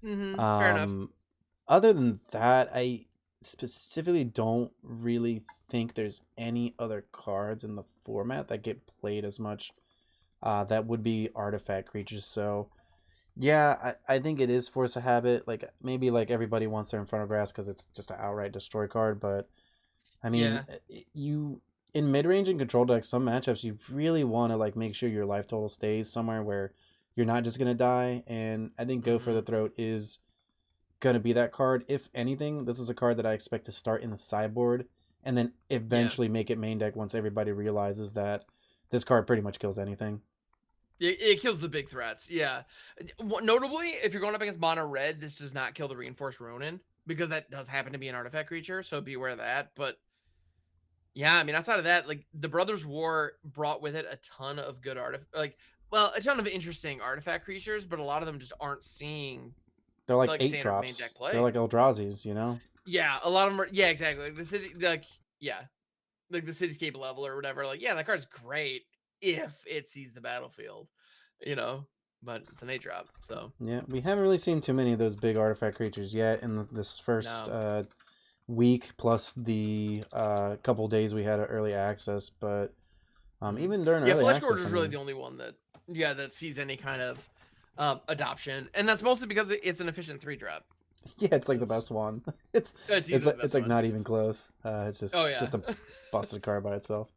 Fair enough. Other than that, I specifically don't really think there's any other cards in the format that get played as much. That would be artifact creatures. So, yeah, I think it is Force of Habit. Like maybe like everybody wants their Infernal Grasp because it's just an outright destroy card. But I mean, Yeah. you in mid range and control decks, some matchups you really want to like make sure your life total stays somewhere where you're not just gonna die. And I think Go for the Throat is gonna be that card. If anything, this is a card that I expect to start in the sideboard and then eventually make it main deck once everybody realizes that this card pretty much kills anything. It kills the big threats. Yeah. Notably, if you're going up against mono red, this does not kill the Reinforced Ronin because that does happen to be an artifact creature. So be aware of that. But yeah, I mean, outside of that, like the Brothers War brought with it a ton of good a ton of interesting artifact creatures, but a lot of them just aren't seeing They're like eight standard main drops. deck play. They're like Eldrazi's, you know? Yeah, a lot of them are. Yeah, exactly. Like the city, like the cityscape level or whatever. Like, yeah, that card's great if it sees the battlefield, you know. But it's an 8-drop, so yeah, we haven't really seen too many of those big artifact creatures yet in this first week plus the couple days we had early access. But even during early Flesh access, Gorger is really the only one that sees any kind of adoption, and that's mostly because it's an efficient 3-drop. Yeah, it's like the best one. It's like not even close. It's just just a busted card by itself.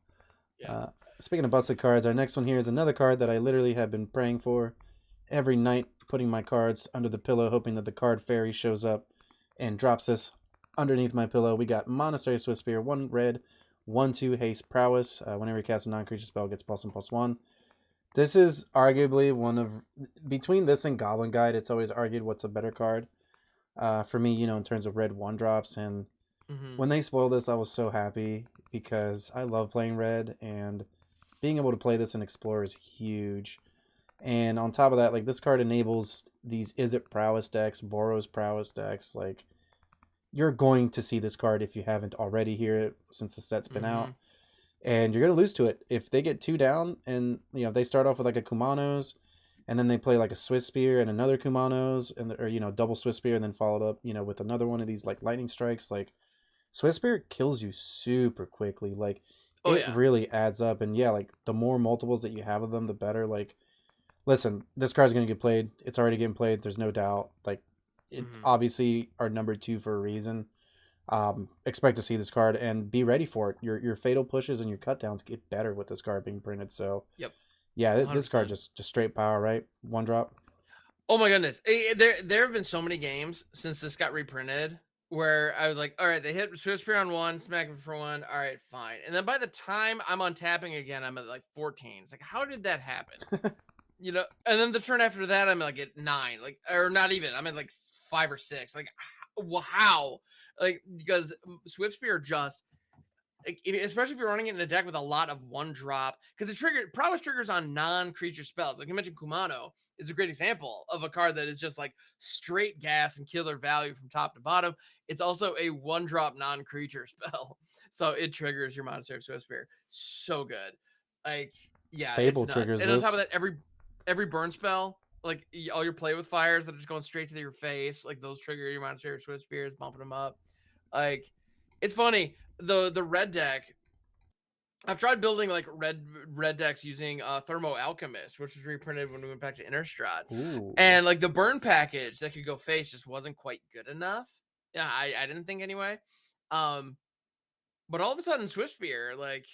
Yeah. Speaking of busted cards, our next one here is another card that I literally have been praying for every night, putting my cards under the pillow, hoping that the card fairy shows up and drops this underneath my pillow. We got Monastery Swiftspear, 1 red, 1/2 haste prowess. Whenever you cast a non-creature spell, it gets +1/+1. This is arguably one of between this and Goblin Guide. It's always argued what's a better card. For me, in terms of red 1-drops, and when they spoiled this, I was so happy because I love playing red, and being able to play this in Explorer is huge. And on top of that, like this card enables these Izzet Prowess decks, Boros Prowess decks. Like you're going to see this card if you haven't already here since the set's been out, and you're gonna lose to it if they get 2 down, and they start off with like a Kumanos. And then they play like a Swiftspear and another Kumanos, or double Swiftspear, and then followed up, with another one of these like lightning strikes. Like Swiftspear kills you super quickly. Like it really adds up. And yeah, like the more multiples that you have of them, the better. Like, listen, this card's gonna get played. It's already getting played. There's no doubt. Like it's obviously our number 2 for a reason. Expect to see this card and be ready for it. Your fatal pushes and your cut downs get better with this card being printed. So yeah, 100%. This card just straight power, right? 1-drop. Oh my goodness. There have been so many games since this got reprinted where I was like, all right, they hit Swiftspear on 1, smack it for 1. All right, fine. And then by the time I'm untapping again, I'm at like 14. It's like, how did that happen? And then the turn after that, I'm like at 9, like, or not even. I'm at like 5 or 6. Like, how? Like, because Swiftspear just, especially if you're running it in a deck with a lot of 1-drop, because prowess triggers on non-creature spells. Like you mentioned, Kumano is a great example of a card that is just like straight gas and killer value from top to bottom. It's also a 1-drop non-creature spell, so it triggers your Monastery of Swiftspear. So good. Like, yeah, Fable it's nuts. triggers and on top of that, every burn spell, like all your play with fires that are just going straight to your face, like those trigger your Monastery of Swiftspears, bumping them up. Like, it's funny. The red deck, I've tried building like red decks using Thermo Alchemist, which was reprinted when we went back to Innistrad. And like the burn package that could go face just wasn't quite good enough. Yeah, I didn't think anyway. But all of a sudden Swiftspear, like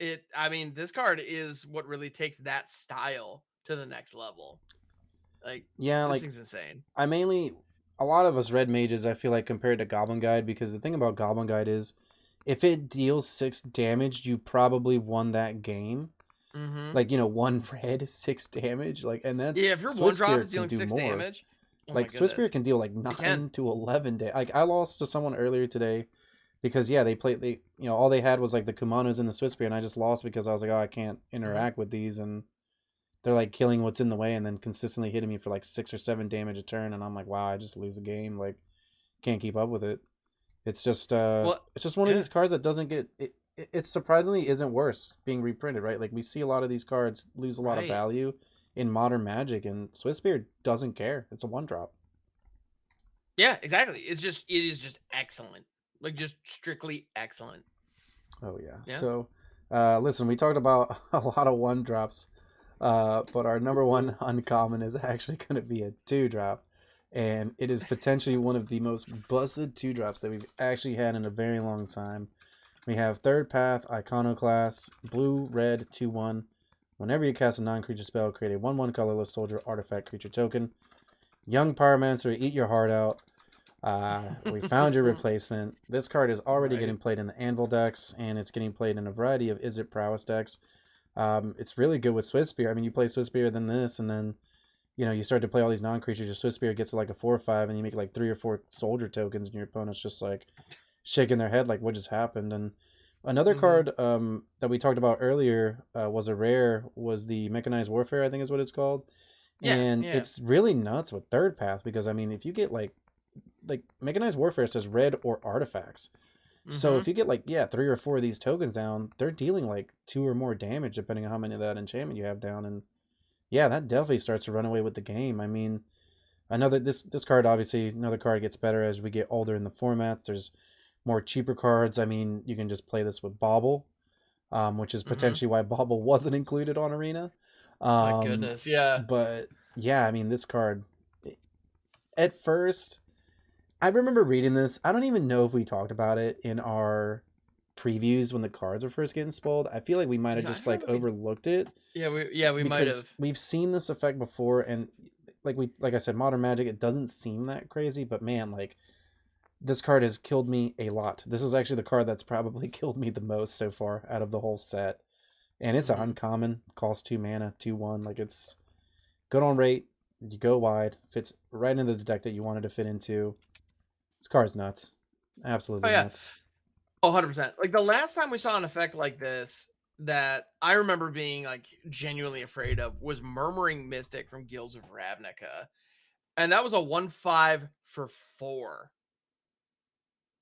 this card is what really takes that style to the next level. Like, yeah, this thing's insane. A lot of us red mages, I feel like, compared to Goblin Guide, because the thing about Goblin Guide is if it deals 6 damage, you probably won that game. Like, 1 red, 6 damage. Like, and that's if your 1-drop is dealing 6 damage. Like Swiftspear can deal like 9 to 11 damage. Like I lost to someone earlier today because all they had was like the Kumanos and the Swiftspear, and I just lost because I was like, oh, I can't interact with these, and they're like killing what's in the way and then consistently hitting me for like 6 or 7 damage a turn, and I'm like, wow, I just lose the game. Like, can't keep up with it. It's just it's just one of these cards that doesn't get it surprisingly isn't worse being reprinted, right? Like we see a lot of these cards lose a lot of Right. value in modern Magic, and Swissbeard doesn't care. It's a 1-drop. Yeah, exactly. It is just excellent. Like just strictly excellent. Oh yeah. Yeah. So, listen, we talked about a lot of 1-drops, but our number one uncommon is actually going to be a 2-drop, and it is potentially one of the most busted 2-drops that we've actually had in a very long time. We have Third Path, Iconoclast, blue, red, 2/1. Whenever you cast a non-creature spell, create a 1/1 colorless soldier artifact creature token. Young Pyromancer, eat your heart out. We found your replacement. This card is already getting played in the Anvil decks, and it's getting played in a variety of Is It Prowess decks. It's really good with Swiftspear. I mean, you play Swiftspear than this, and then you start to play all these non-creatures. Your Swiftspear gets to like a 4/5, and you make like 3 or 4 soldier tokens, and your opponent's just like shaking their head like, what just happened? And another card that we talked about earlier was a rare, was the Mechanized Warfare, I think is what it's called. Yeah, And yeah. it's really nuts with Third Path, because I mean, if you get like Mechanized Warfare says red or artifacts. So if you get like 3 or 4 of these tokens down, they're dealing like 2 or more damage depending on how many of that enchantment you have down. And yeah, that definitely starts to run away with the game. I mean, this card, obviously another card gets better as we get older in the formats. There's more cheaper cards. I mean, you can just play this with Bauble, which is potentially why Bauble wasn't included on Arena. My goodness, yeah. But yeah, I mean, this card, at first, I remember reading this. I don't even know if we talked about it in our previews when the cards were first getting spoiled. I feel like we might have just like overlooked it. Yeah, we might have. We've seen this effect before, and like I said, Modern Magic, it doesn't seem that crazy, but man, like this card has killed me a lot. This is actually the card that's probably killed me the most so far out of the whole set. And it's an uncommon, costs 2 mana, 2/1. Like, it's good on rate. You go wide, fits right into the deck that you wanted to fit into. This card's nuts. Absolutely nuts. Oh, 100%. Like the last time we saw an effect like this that I remember being like genuinely afraid of was Murmuring Mystic from Guilds of Ravnica. And that was a 1/5 for 4.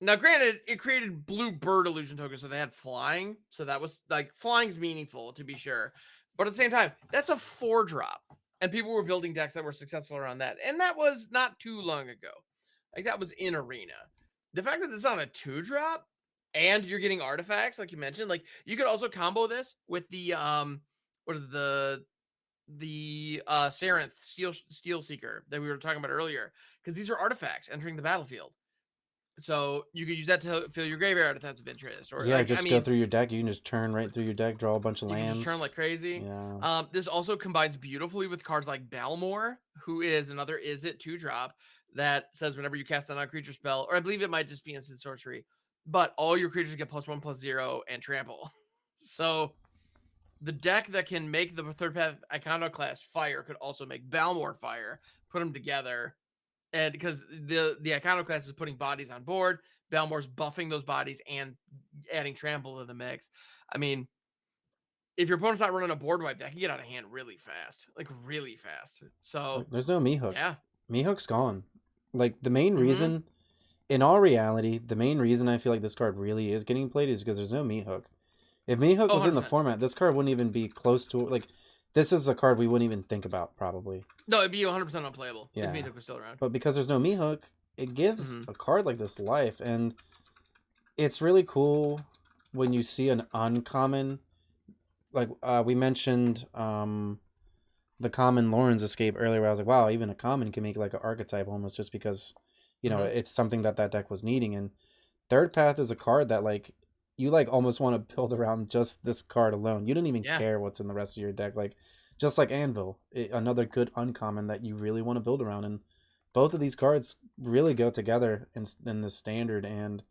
Now, granted, it created blue bird illusion tokens, so they had flying. So that was like flying's meaningful to be sure. But at the same time, that's a 4-drop. And people were building decks that were successful around that. And that was not too long ago. Like that was in Arena. The fact that it's on a 2-drop and you're getting artifacts, like you mentioned, like you could also combo this with the what is the Sarenth Steel Seeker that we were talking about earlier, because these are artifacts entering the battlefield. So you could use that to fill your graveyard if that's of interest, or Yeah, like just go through your deck. You can just turn right through your deck, draw a bunch of you can lands. just turn like crazy. Yeah. This also combines beautifully with cards like Balmor, who is another Is It 2-drop that says whenever you cast a non-creature spell, or I believe it might just be instant sorcery, but all your creatures get +1/+0 and trample. So the deck that can make the Third Path Iconoclast fire could also make Balmor fire. Put them together. And because the Iconoclast is putting bodies on board, Balmor's buffing those bodies and adding trample to the mix. I mean, if your opponent's not running a board wipe, that can get out of hand really fast. Like, really fast. So, There's no Mehook. yeah. Mehook's gone. Like, the main reason, in all reality, the main reason I feel like this card really is getting played is because there's no Mehook. If Mehook was in the format, this card wouldn't even be close to, like, this is a card we wouldn't even think about, probably. No, it'd be 100% unplayable if Mehook was still around. But because there's no Mehook, it gives a card like this life, and it's really cool when you see an uncommon, like we mentioned the common Lauren's Escape earlier, where I was like, wow, even a common can make like an archetype almost, just because, it's something that deck was needing. And Third Path is a card that like you like almost want to build around just this card alone. You don't even care what's in the rest of your deck. Like, just like Anvil, another good uncommon that you really want to build around. And both of these cards really go together in this standard. And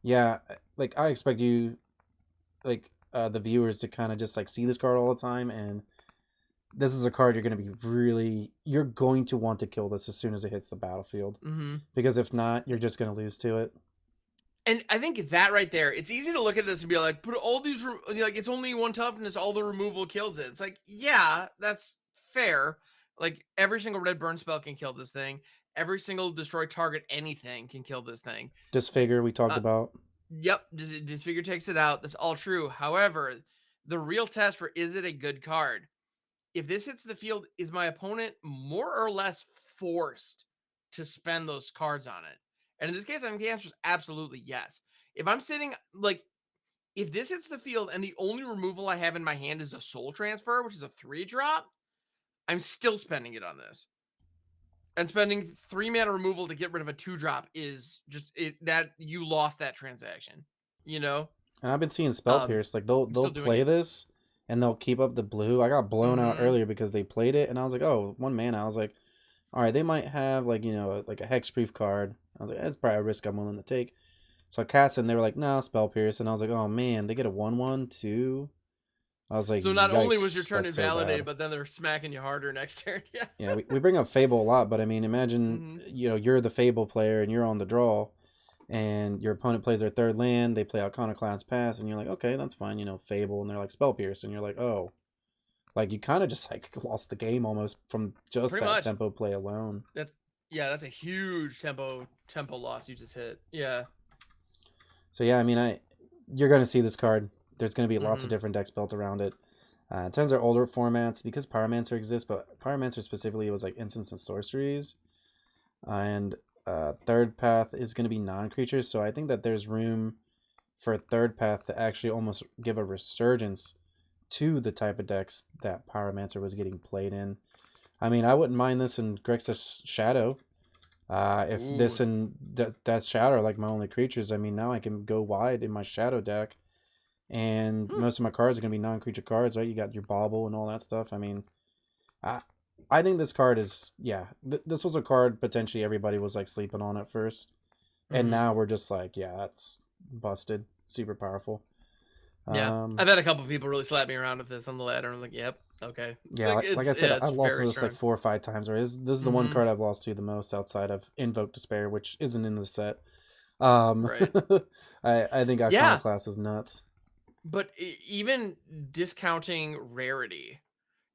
yeah, like I expect you, like the viewers, to kind of just like see this card all the time. And this is a card you're going to want to kill this as soon as it hits the battlefield. Because if not, you're just going to lose to it. And I think that right there, it's easy to look at this and be like, put all these, like, it's only 1 toughness, all the removal kills it. It's like, yeah, that's fair. Like, every single red burn spell can kill this thing. Every single destroy target anything can kill this thing. Disfigure, we talked about. Yep, Disfigure takes it out. That's all true. However, the real test for is it a good card? If this hits the field, is my opponent more or less forced to spend those cards on it? And in this case, I think the answer is absolutely yes. If I'm sitting like if this hits the field and the only removal I have in my hand is a Soul Transfer, which is a 3-drop, I'm still spending it on this. And spending 3-mana removal to get rid of a 2-drop is just that you lost that transaction, you know? And I've been seeing Spell Pierce. Like they'll still doing play it. this and they'll keep up the blue. I got blown out earlier because they played it, and I was like, oh, 1 mana. I was like, all right, they might have like like a hexproof card. I was like, that's probably a risk I'm willing to take. So I cast it, and they were like, no, Spell Pierce, and I was like, oh man, they get a 1/1 too. I was like, So not only was your yikes, turn that's so invalidated, bad. but then they're smacking you harder next turn. Yeah. Yeah, we bring up Fable a lot, but I mean, imagine you're the Fable player and you're on the draw, and your opponent plays their 3rd land, they play Iconoclast Pass, and you're like, okay, that's fine, Fable, and they're like Spell Pierce, and you're like, oh, like you kind of just like lost the game almost from just Pretty that much. tempo play alone. That's a huge tempo loss you just hit. Yeah. So yeah, I mean, you're gonna see this card. There's gonna be lots of different decks built around it. In terms of older formats, because Pyromancer exists, but Pyromancer specifically was like instants and sorceries, and Third Path is going to be non-creatures, so I think that there's room for Third Path to actually almost give a resurgence to the type of decks that Pyromancer was getting played in. I mean, I wouldn't mind this in Grixis Shadow. If this and that Shadow are like my only creatures, I mean, now I can go wide in my Shadow deck. And most of my cards are going to be non-creature cards, right? You got your Bauble and all that stuff. I mean, I think this card is, this was a card potentially everybody was like sleeping on at first. And now we're just like, yeah, that's busted. Super powerful. Yeah. I've had a couple people really slap me around with this on the ladder. I'm like, yep, okay. Yeah, like I said, I've lost to this like 4 or 5 times. Right? This is the one card I've lost to the most outside of Invoke Despair, which isn't in the set. Right. I think Iconoclast is nuts. But even discounting rarity,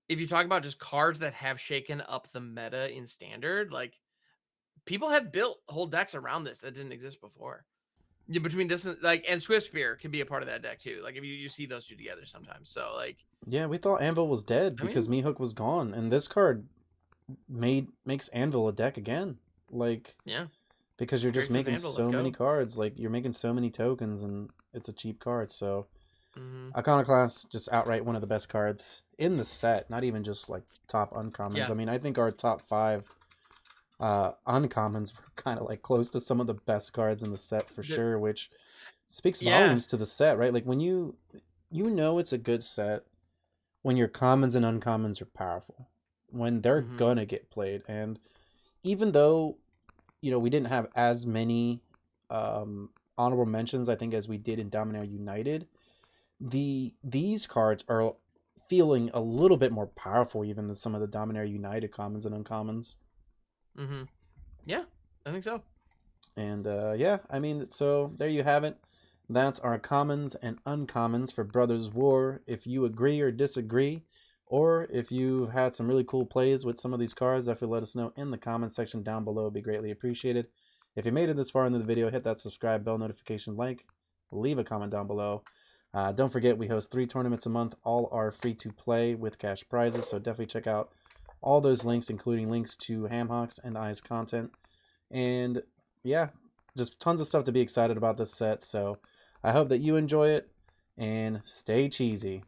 if you talk about just cards that have shaken up the meta in Standard, like people have built whole decks around this that didn't exist before. Yeah, between this and Swift Spear can be a part of that deck too. Like if you see those two together sometimes. So like yeah, we thought Anvil was dead because Meathook was gone, and this card makes Anvil a deck again. Like because you're just making so many cards. Like you're making so many tokens, and it's a cheap card. So Iconoclast just outright one of the best cards in the set. Not even just like top uncommons. Yeah. I mean, I think our top 5 uncommons were kind of like close to some of the best cards in the set for sure, which speaks volumes to the set, right? Like when you know it's a good set when your commons and uncommons are powerful, when they're gonna get played. And even though we didn't have as many honorable mentions, I think, as we did in Dominaria United, these cards are feeling a little bit more powerful even than some of the Dominaria United commons and uncommons. Yeah, I think so. And yeah, I mean, so there you have it. That's our commons and uncommons for Brothers War. If you agree or disagree, or if you had some really cool plays with some of these cards, definitely let us know in the comments section down below. It'd be greatly appreciated. If you made it this far into the video, hit that subscribe, bell notification, like, leave a comment down below. Don't forget, we host 3 tournaments a month. All are free to play with cash prizes, so definitely check out all those links, including links to HamHocks and I's content. And yeah, just tons of stuff to be excited about this set. So I hope that you enjoy it, and stay cheesy.